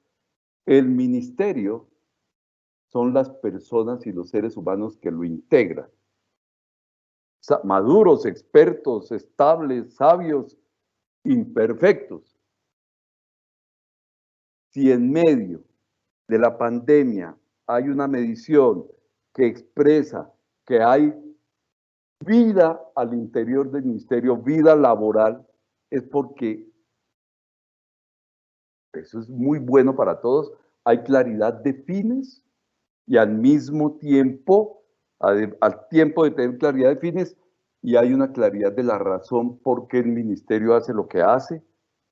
D: el ministerio son las personas y los seres humanos que lo integran. Maduros, expertos, estables, sabios, imperfectos. Si en medio de la pandemia hay una medición que expresa que hay vida al interior del ministerio, vida laboral, es porque Eso es muy bueno para todos. Hay claridad de fines y al mismo tiempo, al tiempo de tener claridad de fines, y hay una claridad de la razón por qué el ministerio hace lo que hace,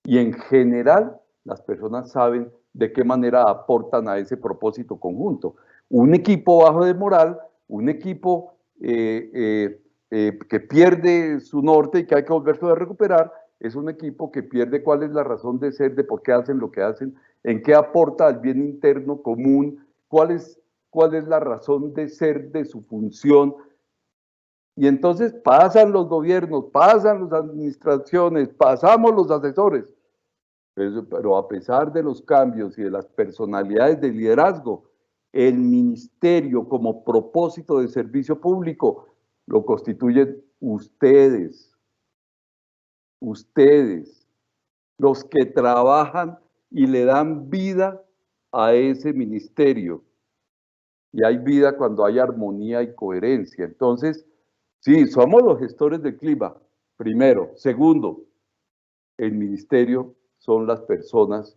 D: y en general las personas saben de qué manera aportan a ese propósito conjunto. Un equipo bajo de moral, un equipo que pierde su norte y que hay que volverse a recuperar, es un equipo que pierde cuál es la razón de ser, de por qué hacen lo que hacen, en qué aporta al bien interno común, cuál es la razón de ser de su función. Y entonces pasan los gobiernos, pasan las administraciones, pasamos los asesores, pero a pesar de los cambios y de las personalidades de liderazgo, el ministerio como propósito de servicio público lo constituyen ustedes, los que trabajan y le dan vida a ese ministerio. Y hay vida cuando hay armonía y coherencia. Entonces, sí, somos los gestores del clima, primero. Segundo, el ministerio son las personas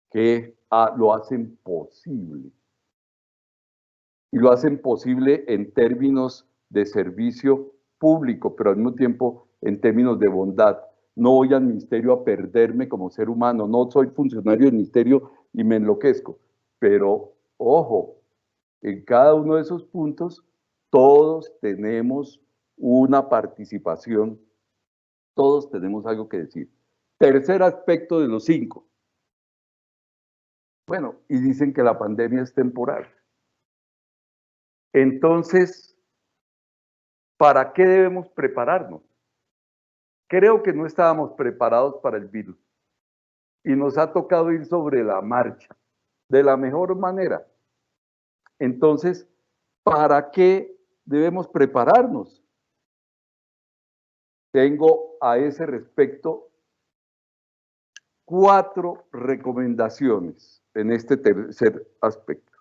D: que lo hacen posible. Y lo hacen posible en términos de servicio público, pero al mismo tiempo en términos de bondad. No voy al ministerio a perderme como ser humano, no soy funcionario del ministerio y me enloquezco. Pero, ojo, en cada uno de esos puntos, todos tenemos una participación, todos tenemos algo que decir. Tercer aspecto de los 5. Bueno, y dicen que la pandemia es temporal. Entonces, ¿para qué debemos prepararnos? Creo que no estábamos preparados para el virus y nos ha tocado ir sobre la marcha de la mejor manera. Entonces, ¿para qué debemos prepararnos? Tengo a ese respecto 4 recomendaciones en este tercer aspecto.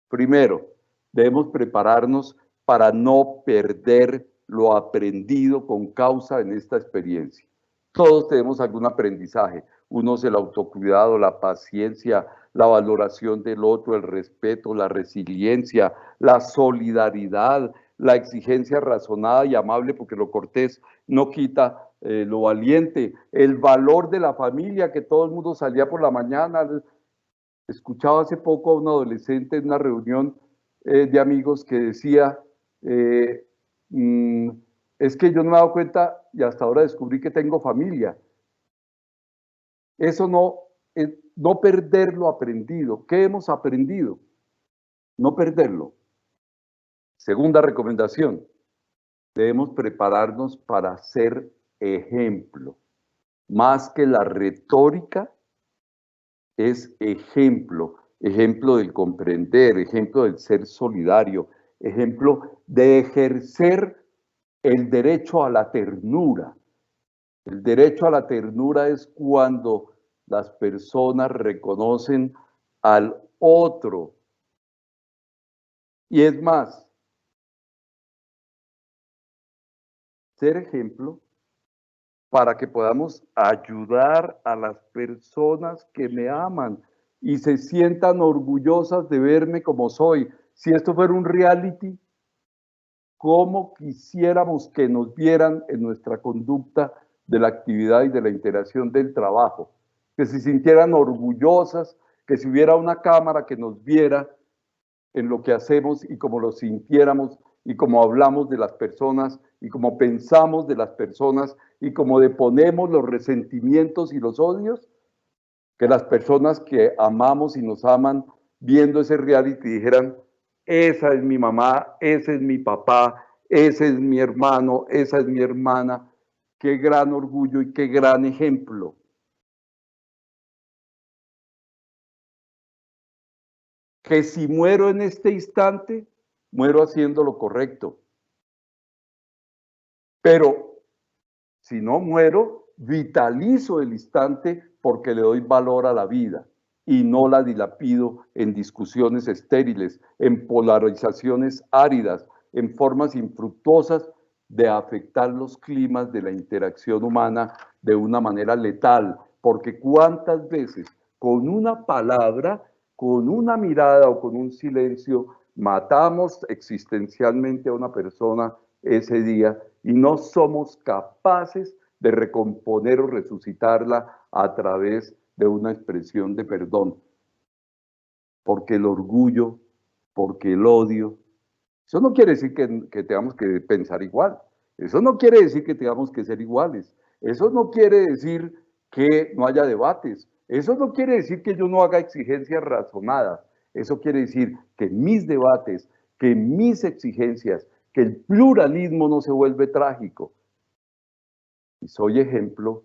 D: Primero, debemos prepararnos para no perder lo aprendido con causa en esta experiencia. Todos tenemos algún aprendizaje. Unos el autocuidado, la paciencia, la valoración del otro, el respeto, la resiliencia, la solidaridad, la exigencia razonada y amable, porque lo cortés no quita lo valiente, el valor de la familia, que todo el mundo salía por la mañana. Escuchaba hace poco a un adolescente en una reunión de amigos que decía, es que yo no me he dado cuenta y hasta ahora descubrí que tengo familia. Eso no perder lo aprendido. ¿Qué hemos aprendido? No perderlo. Segunda recomendación, debemos prepararnos para ser ejemplo. Más que la retórica, es ejemplo. Ejemplo del comprender, ejemplo del ser solidario, ejemplo de ejercer el derecho a la ternura. El derecho a la ternura es cuando las personas reconocen al otro. Y es más, ser ejemplo para que podamos ayudar a las personas que me aman y se sientan orgullosas de verme como soy. Si esto fuera un reality, ¿cómo quisiéramos que nos vieran en nuestra conducta de la actividad y de la interacción del trabajo? Que se sintieran orgullosas, que si hubiera una cámara que nos viera en lo que hacemos y cómo lo sintiéramos y cómo hablamos de las personas y cómo pensamos de las personas y cómo deponemos los resentimientos y los odios, que las personas que amamos y nos aman viendo ese reality dijeran, esa es mi mamá, ese es mi papá, ese es mi hermano, esa es mi hermana, qué gran orgullo y qué gran ejemplo. Que si muero en este instante, muero haciendo lo correcto. Pero si no muero, vitalizo el instante porque le doy valor a la vida y no la dilapido en discusiones estériles, en polarizaciones áridas, en formas infructuosas de afectar los climas de la interacción humana de una manera letal. Porque cuántas veces con una palabra, con una mirada o con un silencio, matamos existencialmente a una persona ese día y no somos capaces de recomponer o resucitarla a través de una expresión de perdón. Porque el orgullo, porque el odio, eso no quiere decir que tengamos que pensar igual, eso no quiere decir que tengamos que ser iguales, eso no quiere decir que no haya debates, eso no quiere decir que yo no haga exigencias razonadas, eso quiere decir que mis debates, que mis exigencias, que el pluralismo no se vuelve trágico. Y soy ejemplo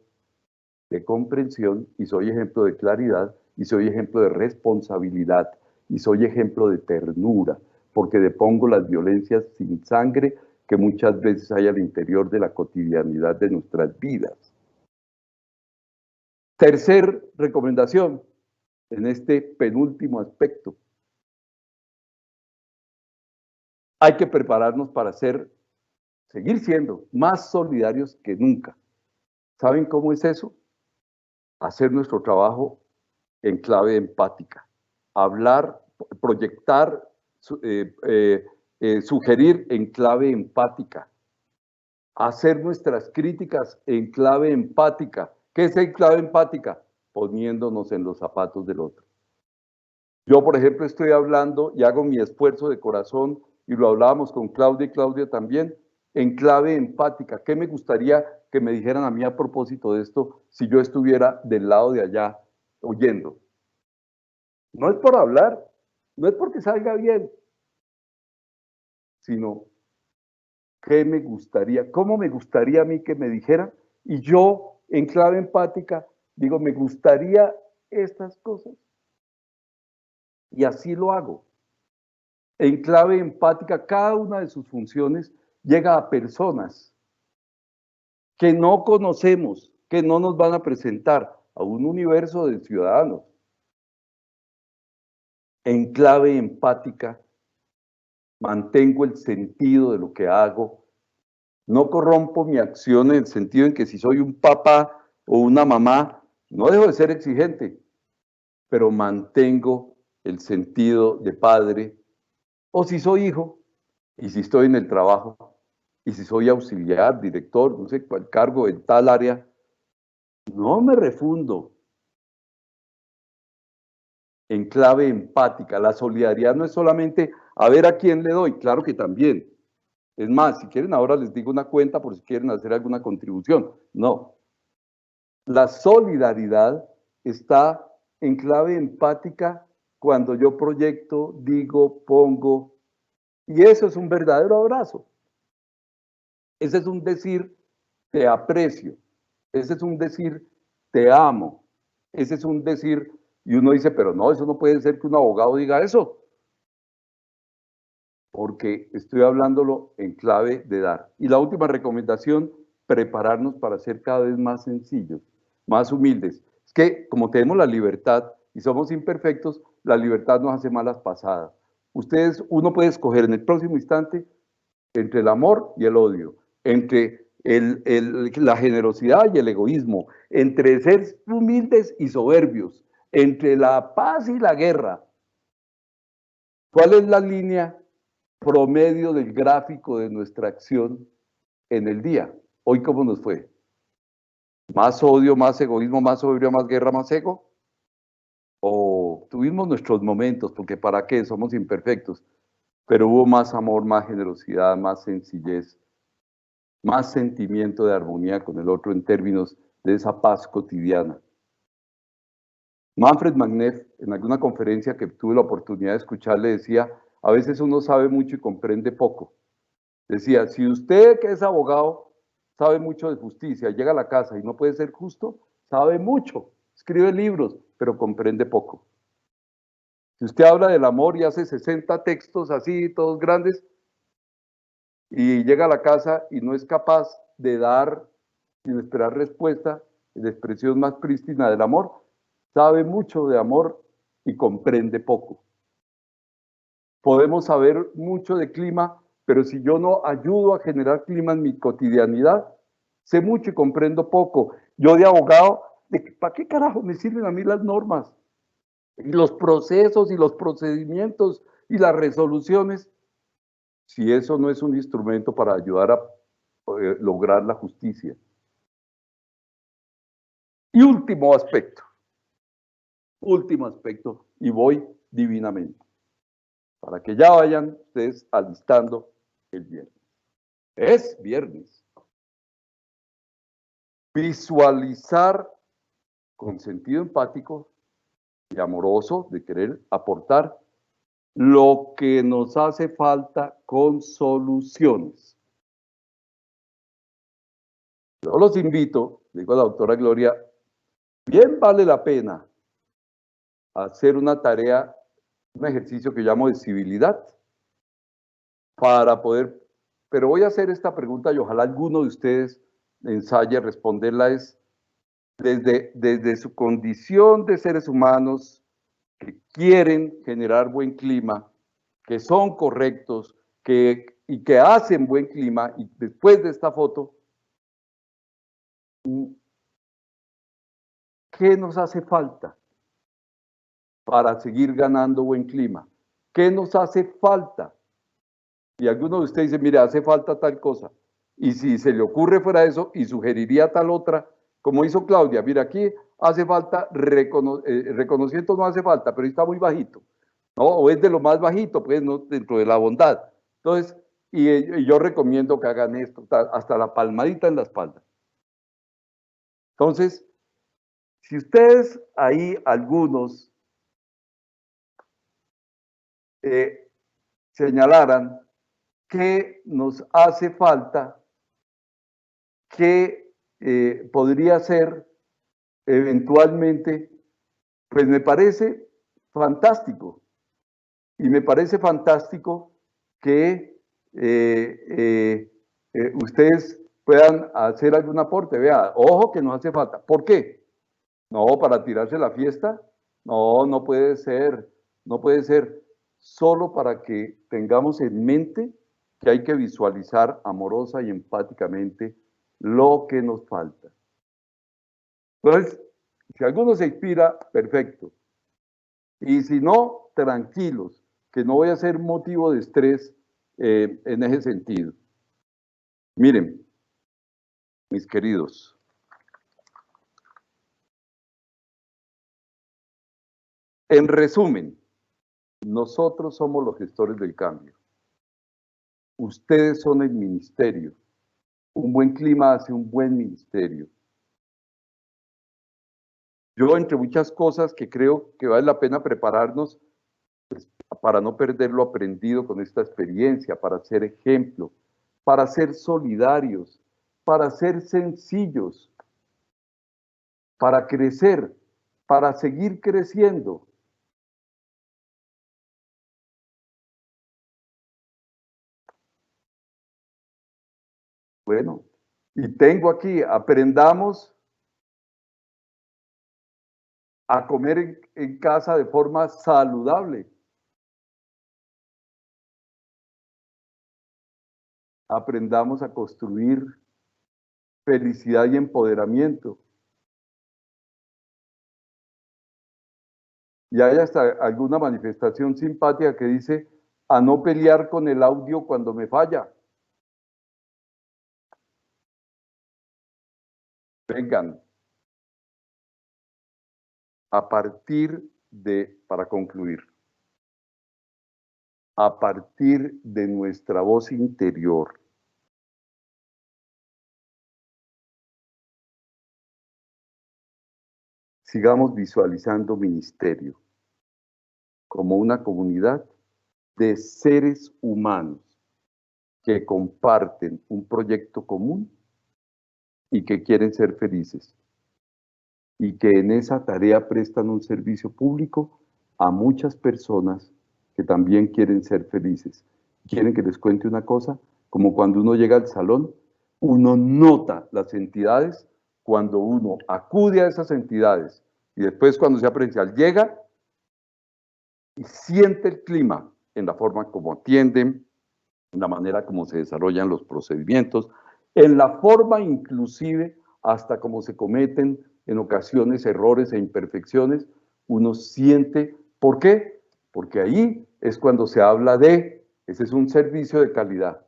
D: de comprensión, y soy ejemplo de claridad, y soy ejemplo de responsabilidad, y soy ejemplo de ternura, porque depongo las violencias sin sangre que muchas veces hay al interior de la cotidianidad de nuestras vidas. Tercer recomendación, en este penúltimo aspecto. Hay que prepararnos para seguir siendo más solidarios que nunca. ¿Saben cómo es eso? Hacer nuestro trabajo en clave empática. Hablar, proyectar, sugerir en clave empática. Hacer nuestras críticas en clave empática. ¿Qué es en clave empática? Poniéndonos en los zapatos del otro. Yo, por ejemplo, estoy hablando y hago mi esfuerzo de corazón, y lo hablábamos con Claudia y Claudia también, en clave empática. ¿Qué me gustaría que me dijeran a mí a propósito de esto si yo estuviera del lado de allá oyendo? No es por hablar, no es porque salga bien, sino qué me gustaría, cómo me gustaría a mí que me dijeran, y yo en clave empática digo, me gustaría estas cosas, y así lo hago. En clave empática, cada una de sus funciones llega a personas que no conocemos, que no nos van a presentar, a un universo de ciudadanos. En clave empática, mantengo el sentido de lo que hago, no corrompo mi acción en el sentido en que si soy un papá o una mamá, no dejo de ser exigente, pero mantengo el sentido de padre, o si soy hijo, y si estoy en el trabajo, y si soy auxiliar, director, no sé cuál cargo en tal área, no me refundo. En clave empática, la solidaridad no es solamente a ver a quién le doy, claro que también. Es más, si quieren ahora les digo una cuenta por si quieren hacer alguna contribución. No. La solidaridad está en clave empática cuando yo proyecto, digo, pongo, y eso es un verdadero abrazo. Ese es un decir, te aprecio. Ese es un decir, te amo. Ese es un decir, y uno dice, pero no, eso no puede ser que un abogado diga eso. Porque estoy hablándolo en clave de dar. Y la última recomendación, prepararnos para ser cada vez más sencillos, más humildes. Es que como tenemos la libertad y somos imperfectos, la libertad nos hace malas pasadas. Uno puede escoger en el próximo instante entre el amor y el odio, entre la generosidad y el egoísmo, entre ser humildes y soberbios, entre la paz y la guerra. ¿Cuál es la línea promedio del gráfico de nuestra acción en el día? Hoy, ¿cómo nos fue? ¿Más odio, más egoísmo, más soberbia, más guerra, más ego? ¿O tuvimos nuestros momentos, porque para qué, somos imperfectos, pero hubo más amor, más generosidad, más sencillez, más sentimiento de armonía con el otro en términos de esa paz cotidiana? Manfred Machner, en alguna conferencia que tuve la oportunidad de escuchar, le decía, a veces uno sabe mucho y comprende poco. Decía, si usted que es abogado sabe mucho de justicia, llega a la casa y no puede ser justo, sabe mucho, escribe libros, pero comprende poco. Si usted habla del amor y hace 60 textos así, todos grandes, y llega a la casa y no es capaz de dar, sin esperar respuesta, la expresión más prístina del amor, sabe mucho de amor y comprende poco. Podemos saber mucho de clima, pero si yo no ayudo a generar clima en mi cotidianidad, sé mucho y comprendo poco. Yo de abogado, ¿para qué carajo me sirven a mí las normas? y los procesos y los procedimientos y las resoluciones, si eso no es un instrumento para ayudar a lograr la justicia. Y último aspecto, y voy divinamente, para que ya vayan ustedes alistando el viernes. Es viernes. Visualizar con sentido empático y amoroso de querer aportar lo que nos hace falta con soluciones. Yo los invito, digo a la doctora Gloria, bien vale la pena hacer una tarea, un ejercicio que llamo de civilidad, para poder, pero voy a hacer esta pregunta y ojalá alguno de ustedes ensaye responderla, es desde su condición de seres humanos que quieren generar buen clima, que son correctos, y que hacen buen clima, y después de esta foto, ¿qué nos hace falta para seguir ganando buen clima? ¿Qué nos hace falta? Y alguno de ustedes dice, mire, hace falta tal cosa. Y si se le ocurre fuera eso y sugeriría tal otra, como hizo Claudia, mira, aquí hace falta, reconocimiento no hace falta, pero está muy bajito, ¿no? O es de lo más bajito, pues, ¿no? Dentro de la bondad. Entonces, y yo recomiendo que hagan esto, hasta la palmadita en la espalda. Entonces, si ustedes ahí, algunos, señalaran qué nos hace falta, qué podría ser eventualmente, pues me parece fantástico. Y me parece fantástico que ustedes puedan hacer algún aporte. Vea, ojo que nos hace falta. ¿Por qué? No, para tirarse la fiesta. No, no puede ser. No puede ser. Solo para que tengamos en mente que hay que visualizar amorosa y empáticamente lo que nos falta. Entonces, si alguno se inspira, perfecto. Y si no, tranquilos, que no voy a ser motivo de estrés en ese sentido. Miren, mis queridos, en resumen, nosotros somos los gestores del cambio. Ustedes son el ministerio. Un buen clima hace un buen ministerio. Yo, entre muchas cosas que creo que vale la pena prepararnos, pues, para no perder lo aprendido con esta experiencia, para ser ejemplo, para ser solidarios, para ser sencillos, para crecer, para seguir creciendo. Bueno, y tengo aquí, aprendamos a comer en casa de forma saludable. Aprendamos a construir felicidad y empoderamiento. Y hay hasta alguna manifestación simpática que dice a no pelear con el audio cuando me falla. Vengan, para concluir, a partir de nuestra voz interior, sigamos visualizando ministerio como una comunidad de seres humanos que comparten un proyecto común y que quieren ser felices, y que en esa tarea prestan un servicio público a muchas personas que también quieren ser felices. ¿Quieren que les cuente una cosa? Como cuando uno llega al salón, uno nota las entidades cuando uno acude a esas entidades, y después cuando sea presencial llega y siente el clima en la forma como atienden, en la manera como se desarrollan los procedimientos, en la forma inclusive hasta cómo se cometen en ocasiones errores e imperfecciones, uno siente. ¿Por qué? Porque ahí es cuando se habla de, ese es un servicio de calidad.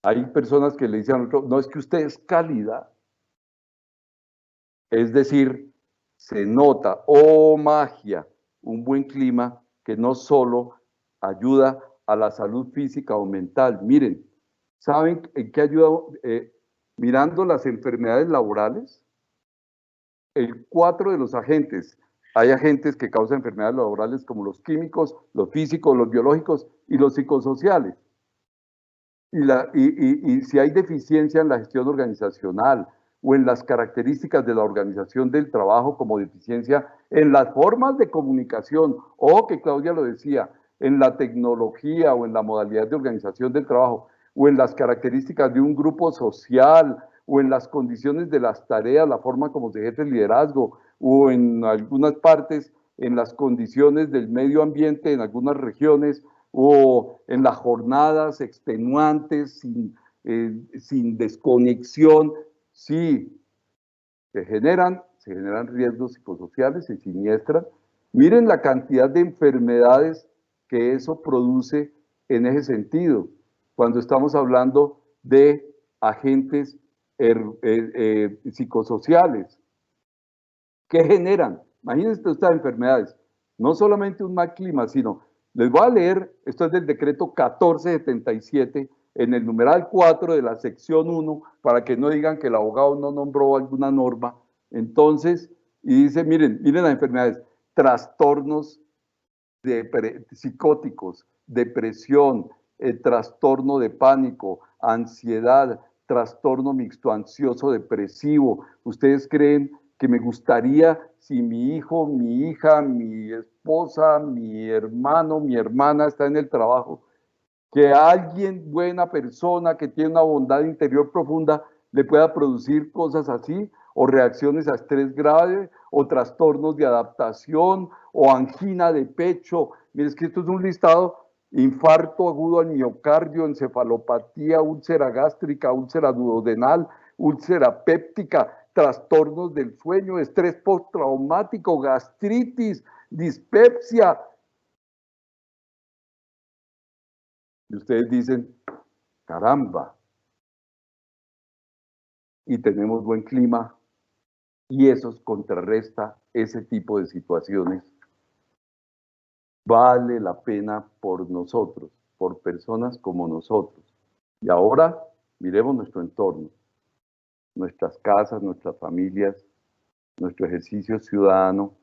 D: Hay personas que le dicen a otro, no, es que usted es calidad. Es decir, se nota, oh magia, un buen clima que no solo ayuda a la salud física o mental. Miren, ¿saben en qué ayuda? Mirando las enfermedades laborales, el 4 de los agentes, hay agentes que causan enfermedades laborales como los químicos, los físicos, los biológicos y los psicosociales. Y si hay deficiencia en la gestión organizacional o en las características de la organización del trabajo, como deficiencia en las formas de comunicación, o que Claudia lo decía, en la tecnología o en la modalidad de organización del trabajo, o en las características de un grupo social, o en las condiciones de las tareas, la forma como se ejerce el liderazgo, o en algunas partes, en las condiciones del medio ambiente en algunas regiones, o en las jornadas extenuantes, sin desconexión, sí, se generan riesgos psicosociales, se siniestran. Miren la cantidad de enfermedades que eso produce en ese sentido, cuando estamos hablando de agentes psicosociales. ¿Qué generan? Imagínense estas enfermedades, no solamente un mal clima, sino, les voy a leer, esto es del decreto 1477, en el numeral 4 de la sección 1, para que no digan que el abogado no nombró alguna norma. Entonces, y dice, miren las enfermedades, trastornos psicóticos, depresión, trastorno de pánico, ansiedad, trastorno mixto ansioso depresivo. ¿Ustedes creen que me gustaría si mi hijo, mi hija, mi esposa, mi hermano, mi hermana está en el trabajo, que alguien, buena persona, que tiene una bondad interior profunda, le pueda producir cosas así, o reacciones a estrés grave, o trastornos de adaptación, o angina de pecho? Mire, es que esto es un listado: infarto agudo al miocardio, encefalopatía, úlcera gástrica, úlcera duodenal, úlcera péptica, trastornos del sueño, estrés postraumático, gastritis, dispepsia. Y ustedes dicen, caramba, y tenemos buen clima, y eso contrarresta ese tipo de situaciones. Vale la pena por nosotros, por personas como nosotros. Y ahora miremos nuestro entorno, nuestras casas, nuestras familias, nuestro ejercicio ciudadano.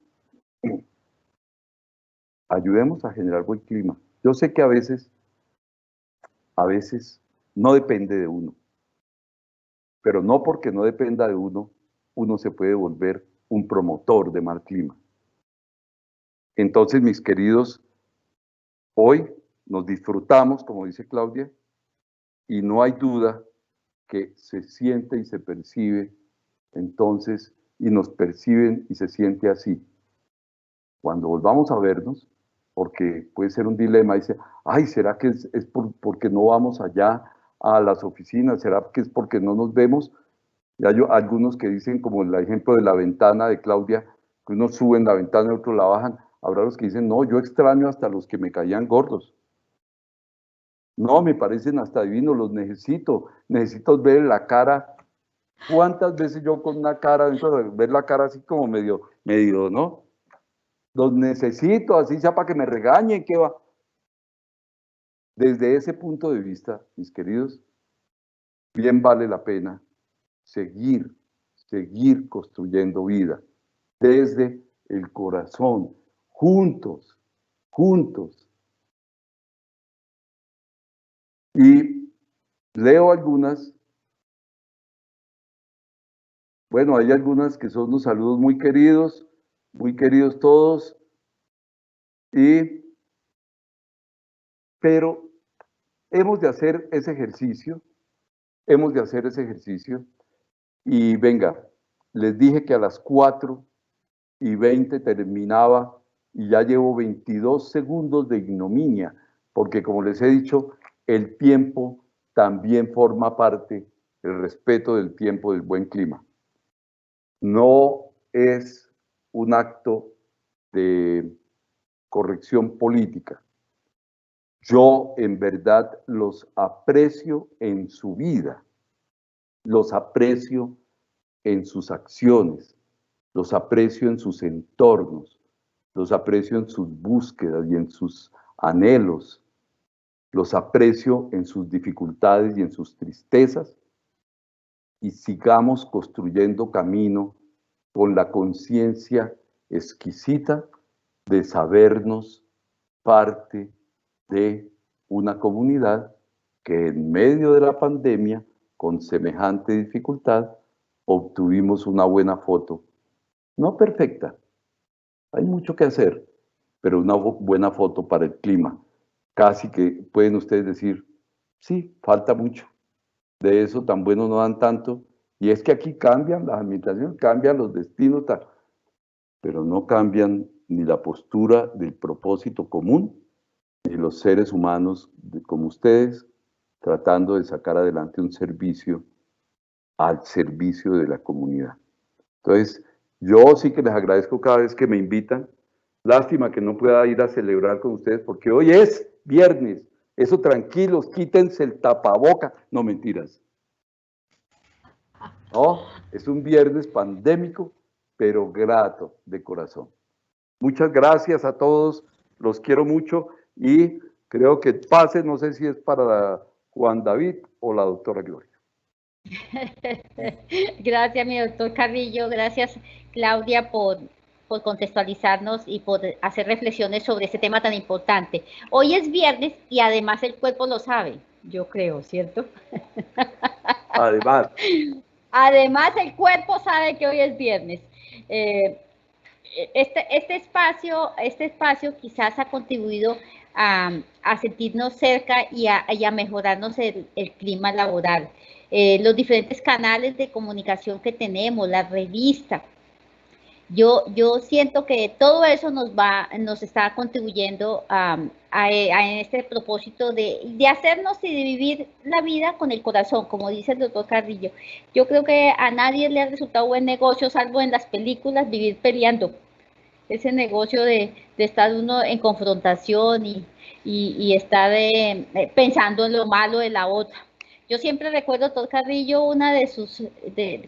D: Ayudemos a generar buen clima. Yo sé que a veces no depende de uno, pero no porque no dependa de uno, uno se puede volver un promotor de mal clima. Entonces, mis queridos, hoy nos disfrutamos, como dice Claudia, y no hay duda que se siente y se percibe, entonces, y nos perciben y se siente así. Cuando volvamos a vernos, porque puede ser un dilema, dice, ay, ¿será que es porque no vamos allá a las oficinas? ¿Será que es porque no nos vemos? Y hay algunos que dicen, como el ejemplo de la ventana de Claudia, que uno sube en la ventana y otro la bajan. Habrá los que dicen, no, yo extraño hasta los que me caían gordos. No, me parecen hasta divinos, los necesito ver la cara. ¿Cuántas veces yo con una cara, ver la cara así como medio, ¿no? Los necesito, así sea para que me regañen, ¿qué va? Desde ese punto de vista, mis queridos, bien vale la pena seguir construyendo vida desde el corazón, juntos. Y leo algunas. Bueno, hay algunas que son unos saludos muy queridos todos, pero hemos de hacer ese ejercicio, y venga, les dije que a las 4:20 terminaba, y ya llevo 22 segundos de ignominia, porque como les he dicho, el tiempo también forma parte, el respeto del tiempo del buen clima. No es un acto de corrección política. Yo en verdad los aprecio en su vida, los aprecio en sus acciones, los aprecio en sus entornos, los aprecio en sus búsquedas y en sus anhelos, los aprecio en sus dificultades y en sus tristezas, y sigamos construyendo camino con la conciencia exquisita de sabernos parte de una comunidad que en medio de la pandemia, con semejante dificultad, obtuvimos una buena foto. No perfecta, hay mucho que hacer, pero una buena foto para el clima. Casi que pueden ustedes decir, sí, falta mucho. De eso tan bueno no dan tanto. Y es que aquí cambian las administraciones, cambian los destinos, tal, pero no cambian ni la postura del propósito común, ni los seres humanos como ustedes, tratando de sacar adelante un servicio al servicio de la comunidad. Entonces, yo sí que les agradezco cada vez que me invitan. Lástima que no pueda ir a celebrar con ustedes porque hoy es viernes. Eso tranquilos, quítense el tapaboca. No, mentiras. No, es un viernes pandémico, pero grato de corazón. Muchas gracias a todos, los quiero mucho y creo que pase, no sé si es para Juan David o la doctora Gloria.
A: Gracias, mi doctor Carrillo, gracias Claudia por contextualizarnos y por hacer reflexiones sobre este tema tan importante. Hoy es viernes y además el cuerpo lo sabe, yo creo, ¿cierto?
D: Además.
A: Además el cuerpo sabe que hoy es viernes. Este espacio quizás ha contribuido a sentirnos cerca y a mejorarnos el clima laboral. Los diferentes canales de comunicación que tenemos, la revista. Yo siento que todo eso nos está contribuyendo a este propósito de hacernos y de vivir la vida con el corazón, como dice el doctor Carrillo. Yo creo que a nadie le ha resultado buen negocio, salvo en las películas, vivir peleando. Ese negocio de estar uno en confrontación y estar pensando en lo malo de la otra. Yo siempre recuerdo, doctor Carrillo,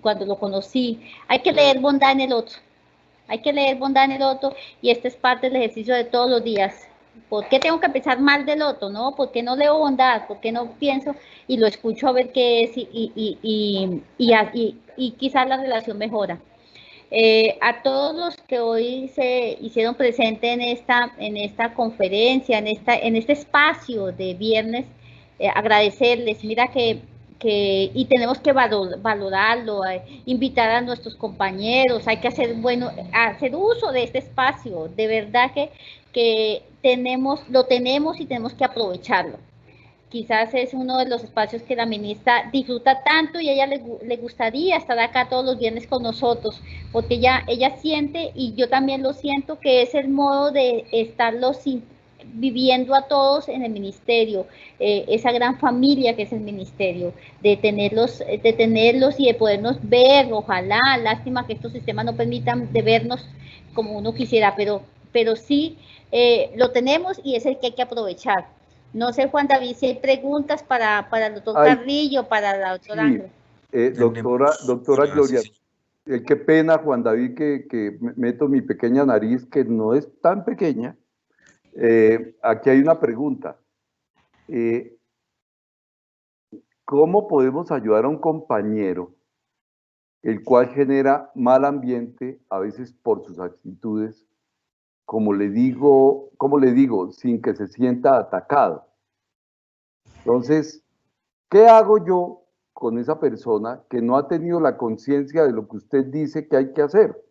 A: cuando lo conocí, hay que leer bondad en el otro. Hay que leer bondad en el otro y este es parte del ejercicio de todos los días. ¿Por qué tengo que pensar mal del otro? ¿No? ¿Por qué no leo bondad? ¿Por qué no pienso y lo escucho a ver qué es y quizás la relación mejora? A todos los que hoy se hicieron presentes en esta conferencia, en este espacio de viernes, agradecerles. Mira y tenemos que valorarlo, invitar a nuestros compañeros, hay que hacer uso de este espacio, de verdad que lo tenemos y tenemos que aprovecharlo. Quizás es uno de los espacios que la ministra disfruta tanto y a ella le gustaría estar acá todos los viernes con nosotros, porque ella siente, y yo también lo siento, que es el modo de estarlos viviendo a todos en el ministerio, esa gran familia que es el ministerio, de tenerlos y de podernos ver, ojalá, lástima que estos sistemas no permitan de vernos como uno quisiera, pero sí lo tenemos y es el que hay que aprovechar. No sé, Juan David, si hay preguntas para el doctor Carrillo, para la doctora Ángela.
D: Doctora Gloria, qué pena, Juan David, que meto mi pequeña nariz, que no es tan pequeña. Aquí hay una pregunta. ¿Cómo podemos ayudar a un compañero el cual genera mal ambiente, a veces por sus actitudes, como le digo, sin que se sienta atacado? Entonces, ¿qué hago yo con esa persona que no ha tenido la conciencia de lo que usted dice que hay que hacer?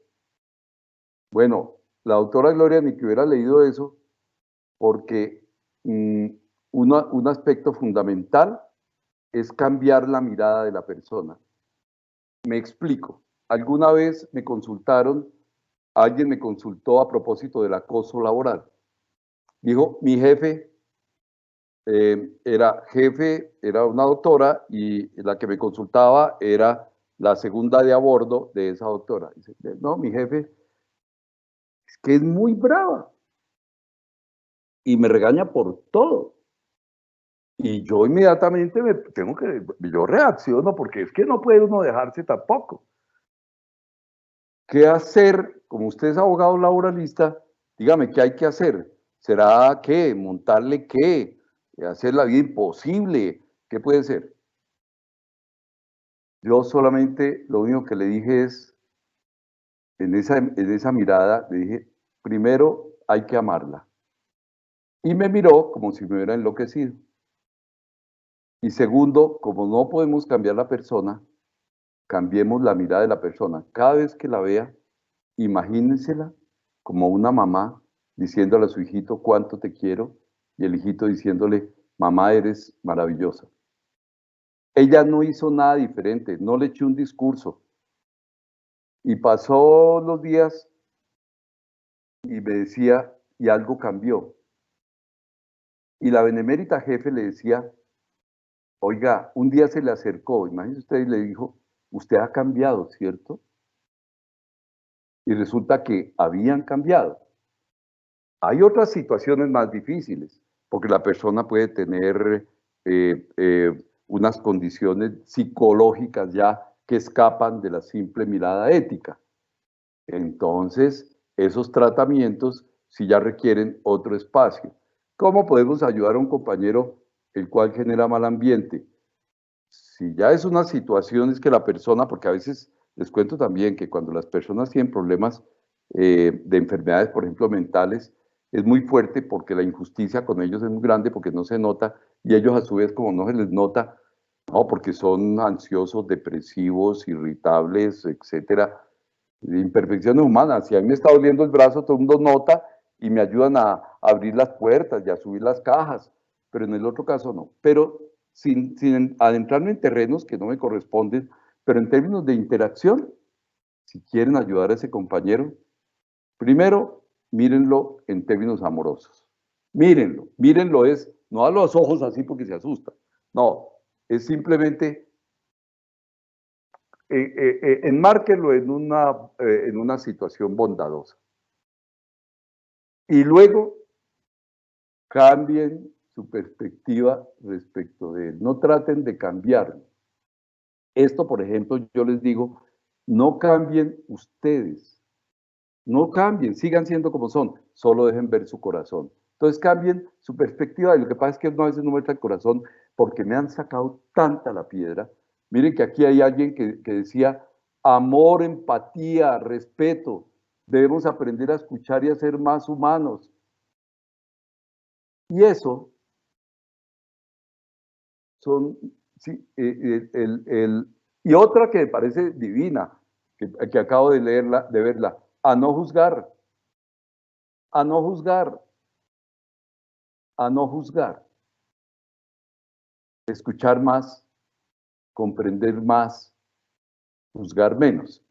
D: Bueno, la doctora Gloria ni que hubiera leído eso, porque un aspecto fundamental es cambiar la mirada de la persona. Me explico. Alguna vez alguien me consultó a propósito del acoso laboral. Dijo, mi jefe era una doctora y la que me consultaba era la segunda de a bordo de esa doctora. Dice, no, mi jefe, es que es muy brava y me regaña por todo. Y yo inmediatamente yo reacciono porque es que no puede uno dejarse tampoco. ¿Qué hacer? Como usted es abogado laboralista, dígame, ¿qué hay que hacer? ¿Será qué? ¿Montarle qué? ¿Hacer la vida imposible? ¿Qué puede ser? Yo solamente lo único que le dije es, en esa mirada, le dije, primero hay que amarla. Y me miró como si me hubiera enloquecido. Y segundo, como no podemos cambiar la persona, cambiemos la mirada de la persona. Cada vez que la vea, imagínensela como una mamá diciéndole a su hijito cuánto te quiero y el hijito diciéndole, mamá, eres maravillosa. Ella no hizo nada diferente, no le eché un discurso. Y pasó los días y me decía, y algo cambió. Y la benemérita jefe le decía, oiga, un día se le acercó, imagínese usted, y le dijo, usted ha cambiado, ¿cierto? Y resulta que habían cambiado. Hay otras situaciones más difíciles, porque la persona puede tener unas condiciones psicológicas ya que escapan de la simple mirada ética. Entonces, esos tratamientos sí ya requieren otro espacio. ¿Cómo podemos ayudar a un compañero el cual genera mal ambiente? Si ya es una situación, es que la persona, porque a veces les cuento también que cuando las personas tienen problemas de enfermedades, por ejemplo, mentales, es muy fuerte porque la injusticia con ellos es muy grande porque no se nota y ellos a su vez como no se les nota, no, porque son ansiosos, depresivos, irritables, etcétera, imperfecciones humanas. Si a mí me está doliendo el brazo, todo el mundo nota y me ayudan a abrir las puertas y a subir las cajas, pero en el otro caso no. Pero sin adentrarme en terrenos que no me corresponden, pero en términos de interacción, si quieren ayudar a ese compañero, primero, mírenlo en términos amorosos. Mírenlo es, no a los ojos así porque se asusta, no, es simplemente enmárquenlo en una situación bondadosa. Y luego cambien su perspectiva respecto de él. No traten de cambiarlo. Esto, por ejemplo, yo les digo, no cambien ustedes. No cambien, sigan siendo como son, solo dejen ver su corazón. Entonces cambien su perspectiva y lo que pasa es que uno a veces no muestra el corazón porque me han sacado tanta la piedra. Miren que aquí hay alguien que decía amor, empatía, respeto. Debemos aprender a escuchar y a ser más humanos. Y eso son, sí, y otra que me parece divina, que acabo de verla, a no juzgar, a no juzgar, a no juzgar, escuchar más, comprender más, juzgar menos.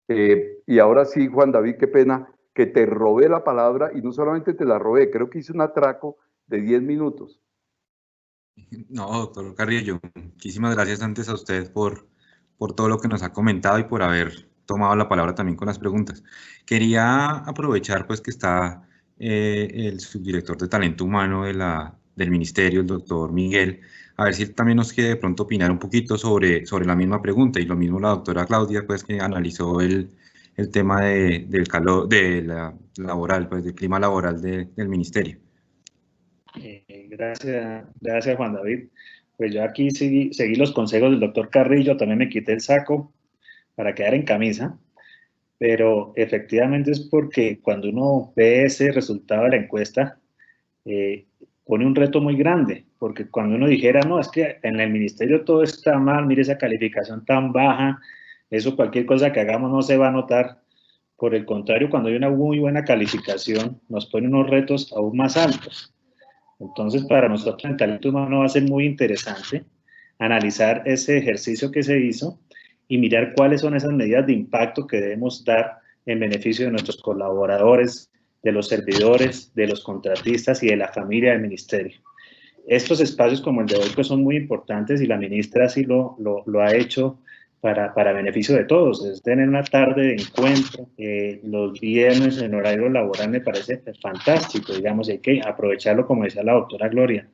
D: Y ahora sí, Juan David, qué pena que te robé la palabra y no solamente te la robé, creo que hice un atraco de 10 minutos.
B: No, doctor Carrillo, muchísimas gracias antes a usted por todo lo que nos ha comentado y por haber tomado la palabra también con las preguntas. Quería aprovechar pues que está el subdirector de Talento Humano del Ministerio, el doctor Miguel, a ver si él también nos quiere de pronto opinar un poquito sobre la misma pregunta, y lo mismo la doctora Claudia, pues que analizó el tema del calor, laboral, pues del clima laboral del Ministerio.
C: Gracias Juan David. Pues yo aquí seguí los consejos del doctor Carrillo, también me quité el saco para quedar en camisa, pero efectivamente es porque cuando uno ve ese resultado de la encuesta, pone un reto muy grande, porque cuando uno dijera, no, es que en el ministerio todo está mal, mire esa calificación tan baja, eso cualquier cosa que hagamos no se va a notar. Por el contrario, cuando hay una muy buena calificación, nos pone unos retos aún más altos. Entonces, para nosotros en Talento Humano va a ser muy interesante analizar ese ejercicio que se hizo y mirar cuáles son esas medidas de impacto que debemos dar en beneficio de nuestros colaboradores, de los servidores, de los contratistas y de la familia del ministerio. Estos espacios como el de hoy pues son muy importantes y la ministra sí lo ha hecho para beneficio de todos, es tener una tarde de encuentro, los viernes en horario laboral me parece fantástico, digamos, hay que aprovecharlo, como decía la doctora Gloria.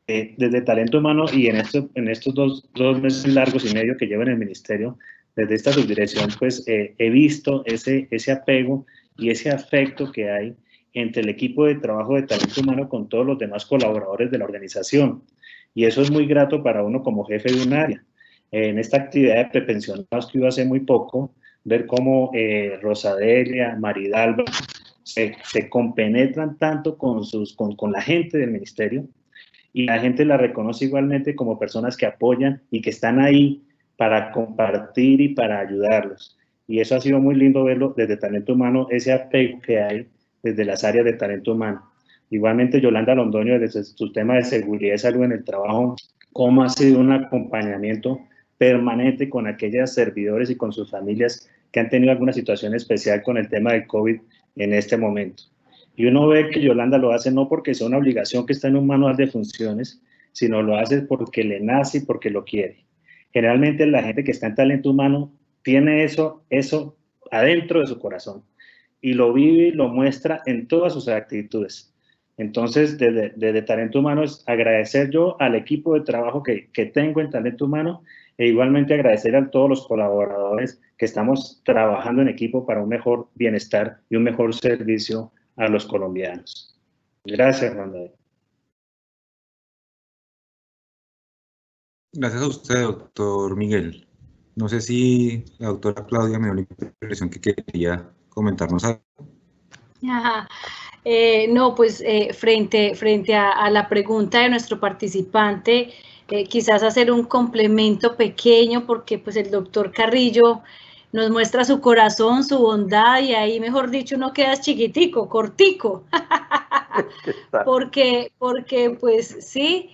C: Desde Talento Humano y en estos dos meses largos y medio que llevo en el ministerio, desde esta subdirección, pues he visto ese apego y ese afecto que hay entre el equipo de trabajo de Talento Humano con todos los demás colaboradores de la organización. Y eso es muy grato para uno como jefe de un área. En esta actividad de prepensionados que hubo hace muy poco, ver cómo Rosadelia, Maridalba, se compenetran tanto con la gente del ministerio, y la gente la reconoce igualmente como personas que apoyan y que están ahí para compartir y para ayudarlos. Y eso ha sido muy lindo verlo desde Talento Humano, ese apego que hay desde las áreas de Talento Humano. Igualmente Yolanda Londoño, desde su tema de seguridad y salud en el trabajo, cómo ha sido un acompañamiento permanente con aquellos servidores y con sus familias que han tenido alguna situación especial con el tema del COVID en este momento. Y uno ve que Yolanda lo hace no porque sea una obligación que está en un manual de funciones, sino lo hace porque le nace y porque lo quiere. Generalmente la gente que está en Talento Humano tiene eso adentro de su corazón y lo vive y lo muestra en todas sus actitudes. Entonces, desde Talento Humano es agradecer yo al equipo de trabajo que tengo en Talento Humano e igualmente agradecer a todos los colaboradores que estamos trabajando en equipo para un mejor bienestar y un mejor servicio a los colombianos. Gracias, Juan David.
B: Gracias a usted, doctor Miguel. No sé si la doctora Claudia me dio la impresión que quería comentarnos algo.
E: No, pues frente a la pregunta de nuestro participante, quizás hacer un complemento pequeño, porque pues el doctor Carrillo nos muestra su corazón, su bondad, y ahí, mejor dicho, uno queda chiquitico, cortico, porque pues sí,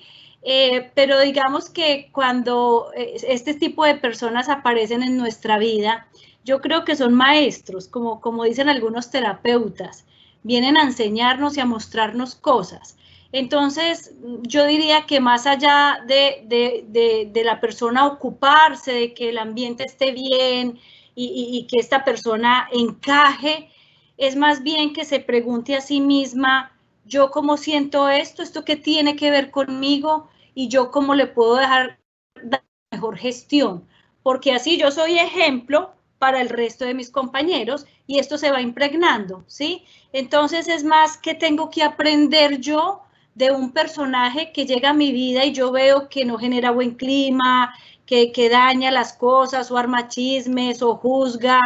E: pero digamos que cuando este tipo de personas aparecen en nuestra vida, yo creo que son maestros, como dicen algunos terapeutas, vienen a enseñarnos y a mostrarnos cosas. Entonces, yo diría que más allá de la persona ocuparse, de que el ambiente esté bien y que esta persona encaje, es más bien que se pregunte a sí misma, yo cómo siento esto qué tiene que ver conmigo y yo cómo le puedo dar mejor gestión, porque así yo soy ejemplo para el resto de mis compañeros y esto se va impregnando, ¿sí? Entonces es más que tengo que aprender yo de un personaje que llega a mi vida y yo veo que no genera buen clima, que daña las cosas o arma chismes o juzga.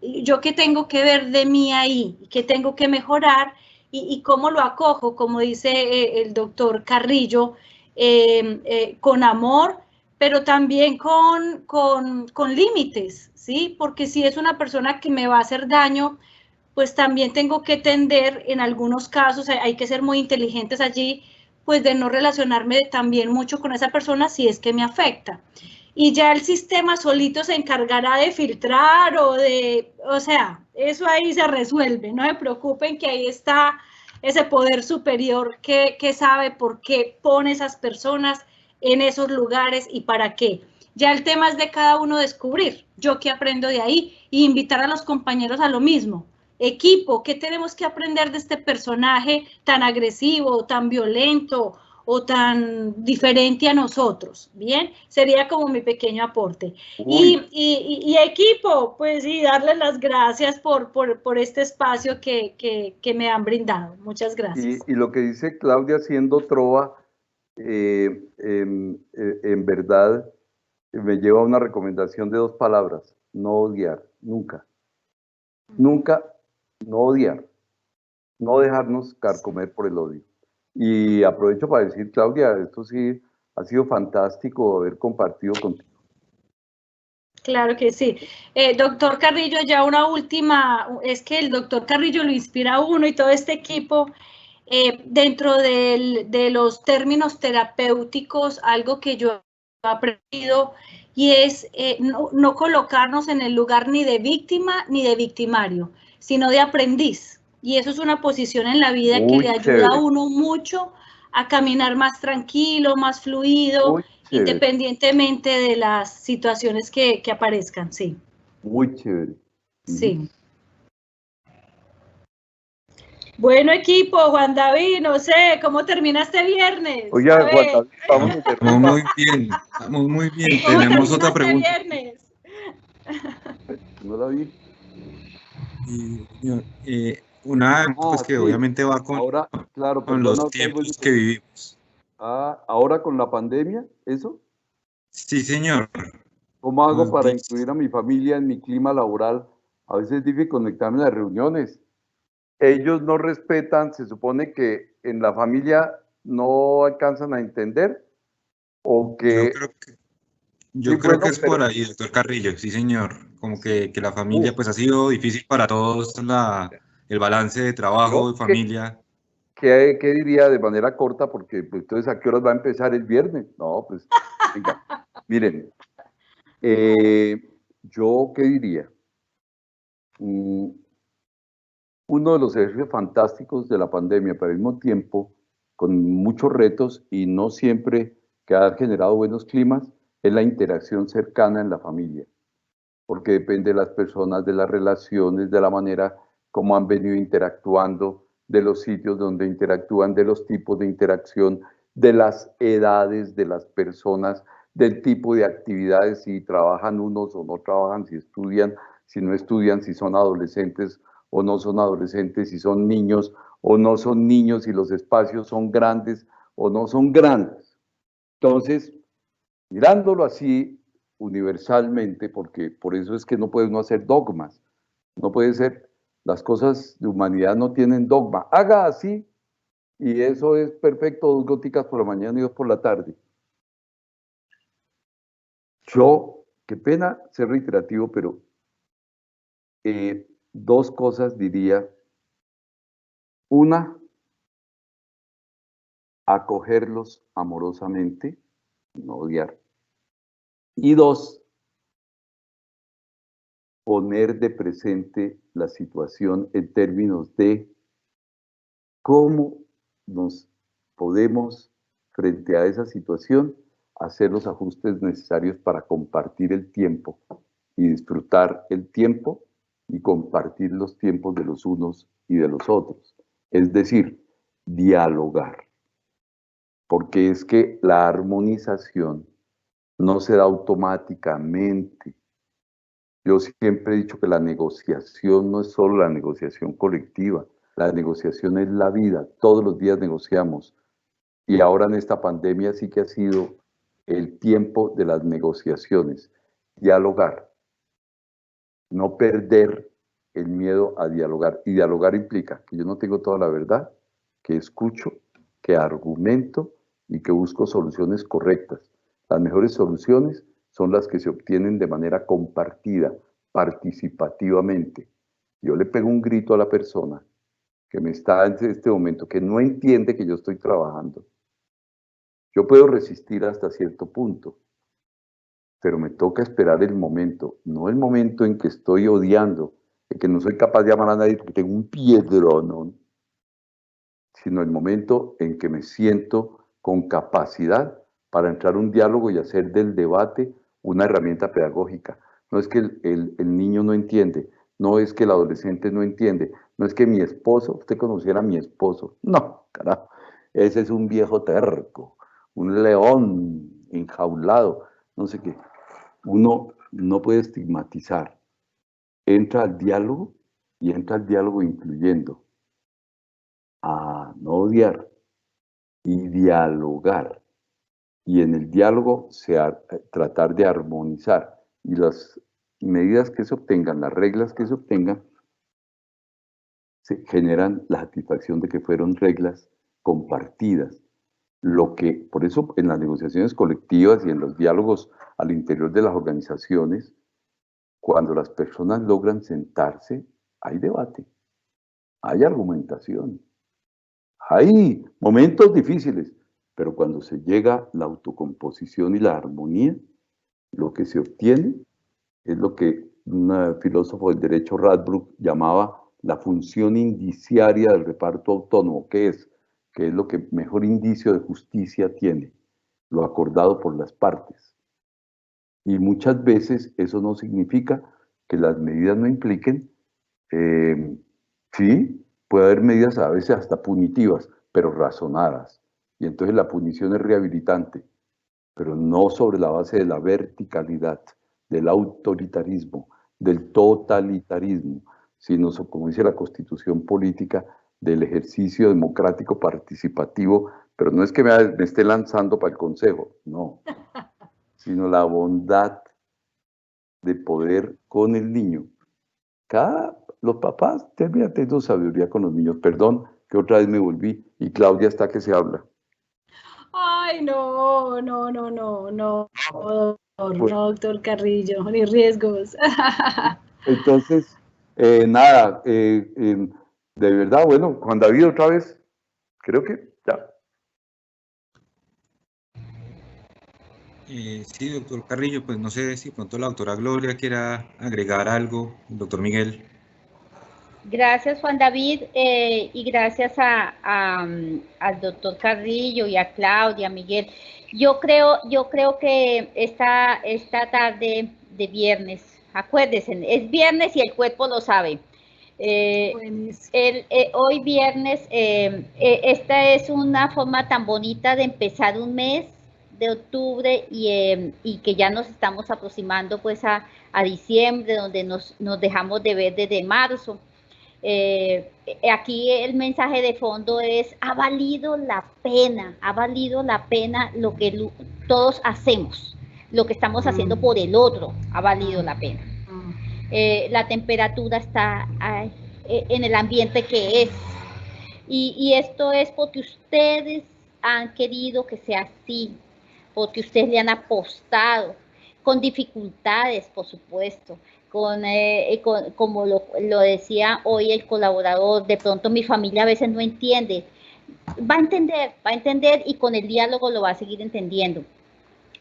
E: Yo qué tengo que ver de mí ahí, qué tengo que mejorar y cómo lo acojo, como dice el doctor Carrillo, con amor, pero también con límites, ¿sí? Porque si es una persona que me va a hacer daño, pues también tengo que tender, en algunos casos, hay que ser muy inteligentes allí, pues de no relacionarme también mucho con esa persona si es que me afecta. Y ya el sistema solito se encargará de filtrar o sea, eso ahí se resuelve, no se preocupen que ahí está ese poder superior que sabe por qué pone esas personas en esos lugares y para qué. Ya el tema es de cada uno descubrir, yo qué aprendo de ahí, y invitar a los compañeros a lo mismo. Equipo, ¿qué tenemos que aprender de este personaje tan agresivo, tan violento o tan diferente a nosotros? Bien, sería como mi pequeño aporte. Y equipo, pues sí, darles las gracias por este espacio que me han brindado. Muchas gracias.
D: Y lo que dice Claudia siendo trova, en verdad me lleva a una recomendación de 2 palabras: no odiar, nunca. Nunca, no odiar, no dejarnos carcomer por el odio. Y aprovecho para decir, Claudia, esto sí ha sido fantástico haber compartido contigo.
E: Claro que sí. Doctor Carrillo, ya una última, es que el doctor Carrillo lo inspira a uno y todo este equipo. Dentro de los términos terapéuticos, algo que yo he aprendido y es no colocarnos en el lugar ni de víctima ni de victimario, sino de aprendiz. Y eso es una posición en la vida que le ayuda a uno mucho a caminar más tranquilo, más fluido
D: chévere.
E: Independientemente de las situaciones que aparezcan, sí.
D: Muy chévere.
E: Sí. Bueno, equipo, Juan David, no sé, ¿cómo termina este viernes?
D: Oiga,
E: A ver,
D: Juan David, vamos a hacer
B: Estamos muy bien, estamos muy bien.
E: ¿cómo
B: Tenemos
E: termina
B: otra
E: este
B: pregunta.
E: viernes?
D: ¿No la vi?
B: Sí, señor. Una pues que
D: Sí.
B: obviamente va
D: Ahora, claro,
B: con
D: perdón,
B: los
D: no tengo
B: tiempos que vivimos.
D: ahora con la pandemia, ¿eso?
B: Sí, señor.
D: ¿Cómo hago
B: Nos
D: para
B: dice-
D: incluir a mi familia en mi clima laboral? A veces es difícil conectarme a las reuniones. Ellos no respetan, se supone que en la familia no alcanzan a entender o
B: Yo
D: que,
B: creo que,
D: sí,
B: yo creo que
D: bueno,
B: es por
D: pero,
B: ahí, doctor Carrillo. Sí, señor. Como que la familia
D: uf,
B: pues ha sido difícil para todos el balance de trabajo
D: yo,
B: y familia.
D: ¿qué diría de manera corta? Porque pues, entonces, ¿a qué horas va a empezar el viernes? No, pues, venga, miren, yo, ¿qué diría? Mm, Uno de los ejercicios fantásticos de la pandemia, pero al mismo tiempo con muchos retos y no siempre que ha generado buenos climas, es la interacción cercana en la familia, porque depende de las personas, de las relaciones, de la manera como han venido interactuando, de los sitios donde interactúan, de los tipos de interacción, de las edades de las personas, del tipo de actividades, si trabajan unos o no trabajan, si estudian, si no estudian, si son adolescentes o no son adolescentes, si son niños o no son niños, si los espacios son grandes o no son grandes. Entonces, mirándolo así universalmente, porque por eso es que no puede uno hacer dogmas, no puede ser, las cosas de humanidad no tienen dogma, haga así y eso es perfecto, 2 góticas por la mañana y 2 por la tarde. Yo, qué pena ser reiterativo, pero 2 cosas diría. Una, acogerlos amorosamente, no odiar. Y 2, poner de presente la situación en términos de cómo nos podemos, frente a esa situación, hacer los ajustes necesarios para compartir el tiempo y disfrutar el tiempo y compartir los tiempos de los unos y de los otros. Es decir, dialogar. Porque es que la armonización no se da automáticamente. Yo siempre he dicho que la negociación no es solo la negociación colectiva, la negociación es la vida, todos los días negociamos. Y ahora en esta pandemia sí que ha sido el tiempo de las negociaciones, dialogar, no perder el miedo a dialogar. Y dialogar implica que yo no tengo toda la verdad, que escucho, que argumento y que busco soluciones correctas. Las mejores soluciones son las que se obtienen de manera compartida, participativamente. Yo le pego un grito a la persona que me está en este momento, que no entiende que yo estoy trabajando. Yo puedo resistir hasta cierto punto, pero me toca esperar el momento, no el momento en que estoy odiando, en que no soy capaz de amar a nadie porque tengo un piedrón, ¿no? Sino el momento en que me siento con capacidad para entrar a un diálogo y hacer del debate una herramienta pedagógica. No es que el niño no entiende, no es que el adolescente no entiende, no es que mi esposo, usted conociera a mi esposo, no, carajo, ese es un viejo terco, un león enjaulado, no sé qué. Uno no puede estigmatizar, entra al diálogo y entra al diálogo incluyendo a no odiar y dialogar. Y en el diálogo tratar de armonizar. Y las medidas que se obtengan, las reglas que se obtengan, se generan la satisfacción de que fueron reglas compartidas. Lo que, por eso en las negociaciones colectivas y en los diálogos al interior de las organizaciones, cuando las personas logran sentarse, hay debate, hay argumentación. Hay momentos difíciles, pero cuando se llega a la autocomposición y la armonía, lo que se obtiene es lo que un filósofo del derecho, Radbruch, llamaba la función indiciaria del reparto autónomo, que es lo que mejor indicio de justicia tiene. lo acordado por las partes. Y muchas veces eso no significa que las medidas no impliquen, sí, puede haber medidas a veces hasta punitivas, pero razonadas. Y entonces la punición es rehabilitante, pero no sobre la base de la verticalidad, del autoritarismo, del totalitarismo, sino, como dice la Constitución política, del ejercicio democrático participativo, pero no es que me esté lanzando para el Consejo, no, sino la bondad de poder con el niño. Los papás terminan teniendo sabiduría con los niños. Perdón, que otra vez me volví y Claudia está que se habla.
E: Ay, no, doctor Carrillo, ni riesgos.
D: Entonces, nada, de verdad, bueno, Juan David otra vez, creo que ya.
B: Sí, doctor Carrillo, pues no sé si pronto la doctora Gloria quiera agregar algo, el doctor Miguel.
A: Gracias, Juan David, y gracias al doctor Carrillo y a Claudia, Miguel. Yo creo que esta tarde de viernes, acuérdense, es viernes y el cuerpo lo sabe. Hoy viernes, esta es una forma tan bonita de empezar un mes de octubre y que ya nos estamos aproximando pues a diciembre, donde nos dejamos de ver desde marzo. Aquí el mensaje de fondo es: ha valido la pena lo que todos hacemos, lo que estamos haciendo por el otro, ha valido la pena. La temperatura está en el ambiente que es, y esto es porque ustedes han querido que sea así, porque ustedes le han apostado, con dificultades, por supuesto, como lo decía hoy el colaborador, de pronto mi familia a veces no entiende, va a entender y con el diálogo lo va a seguir entendiendo.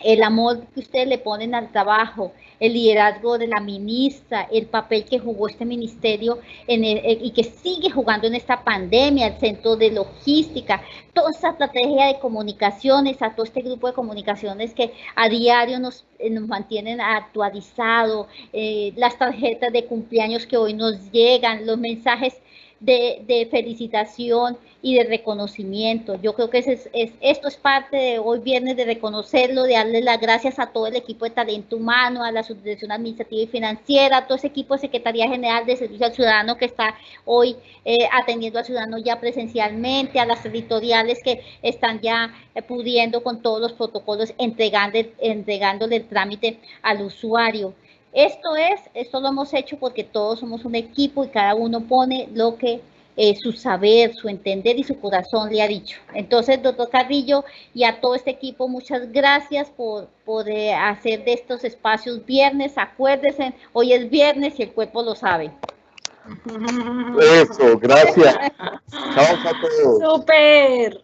A: El amor que ustedes le ponen al trabajo, el liderazgo de la ministra, el papel que jugó este ministerio y que sigue jugando en esta pandemia, el centro de logística, toda esa estrategia de comunicaciones, a todo este grupo de comunicaciones que a diario nos mantienen actualizados, las tarjetas de cumpleaños que hoy nos llegan, los mensajes de felicitación y de reconocimiento. Yo creo que esto es parte de hoy viernes, de reconocerlo, de darle las gracias a todo el equipo de talento humano, a la subdirección administrativa y financiera, a todo ese equipo de Secretaría General de Servicio al Ciudadano que está hoy atendiendo al ciudadano ya presencialmente, a las territoriales que están ya pudiendo con todos los protocolos entregándole el trámite al usuario. Esto lo hemos hecho porque todos somos un equipo y cada uno pone lo que su saber, su entender y su corazón le ha dicho. Entonces, doctor Carrillo y a todo este equipo, muchas gracias por hacer de estos espacios viernes. Acuérdense, hoy es viernes y el cuerpo lo sabe.
D: Eso, gracias. Chao a todos.
E: ¡Súper!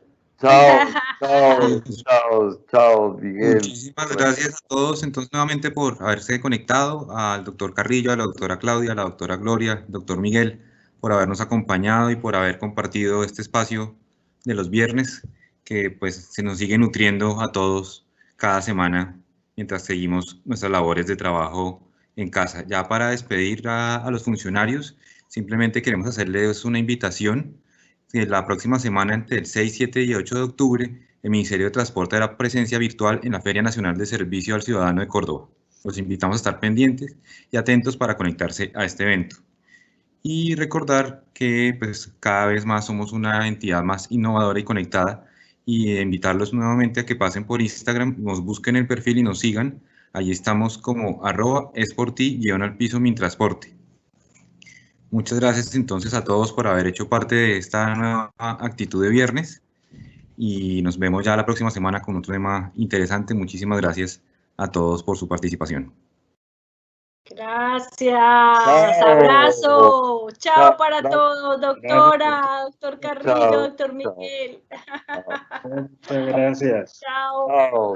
D: Chao, Miguel.
B: Muchísimas gracias a todos entonces nuevamente por haberse conectado, al doctor Carrillo, a la doctora Claudia, a la doctora Gloria, al doctor Miguel, por habernos acompañado y por haber compartido este espacio de los viernes, que pues se nos sigue nutriendo a todos cada semana mientras seguimos nuestras labores de trabajo en casa. Ya para despedir a los funcionarios, simplemente queremos hacerles una invitación. La próxima semana, entre el 6, 7 y 8 de octubre, el Ministerio de Transporte hará presencia virtual en la Feria Nacional de Servicio al Ciudadano de Córdoba. Los invitamos a estar pendientes y atentos para conectarse a este evento. Y recordar que pues, cada vez más somos una entidad más innovadora y conectada, y invitarlos nuevamente a que pasen por Instagram, nos busquen el perfil y nos sigan. Allí estamos como @esporti_Mintransporte. Muchas gracias entonces a todos por haber hecho parte de esta nueva actitud de viernes y nos vemos ya la próxima semana con otro tema interesante. Muchísimas gracias a todos por su participación.
E: Gracias. Abrazo. Chao para todos, doctora, doctor Carrillo, doctor Miguel.
C: Muchas gracias.
E: Chao.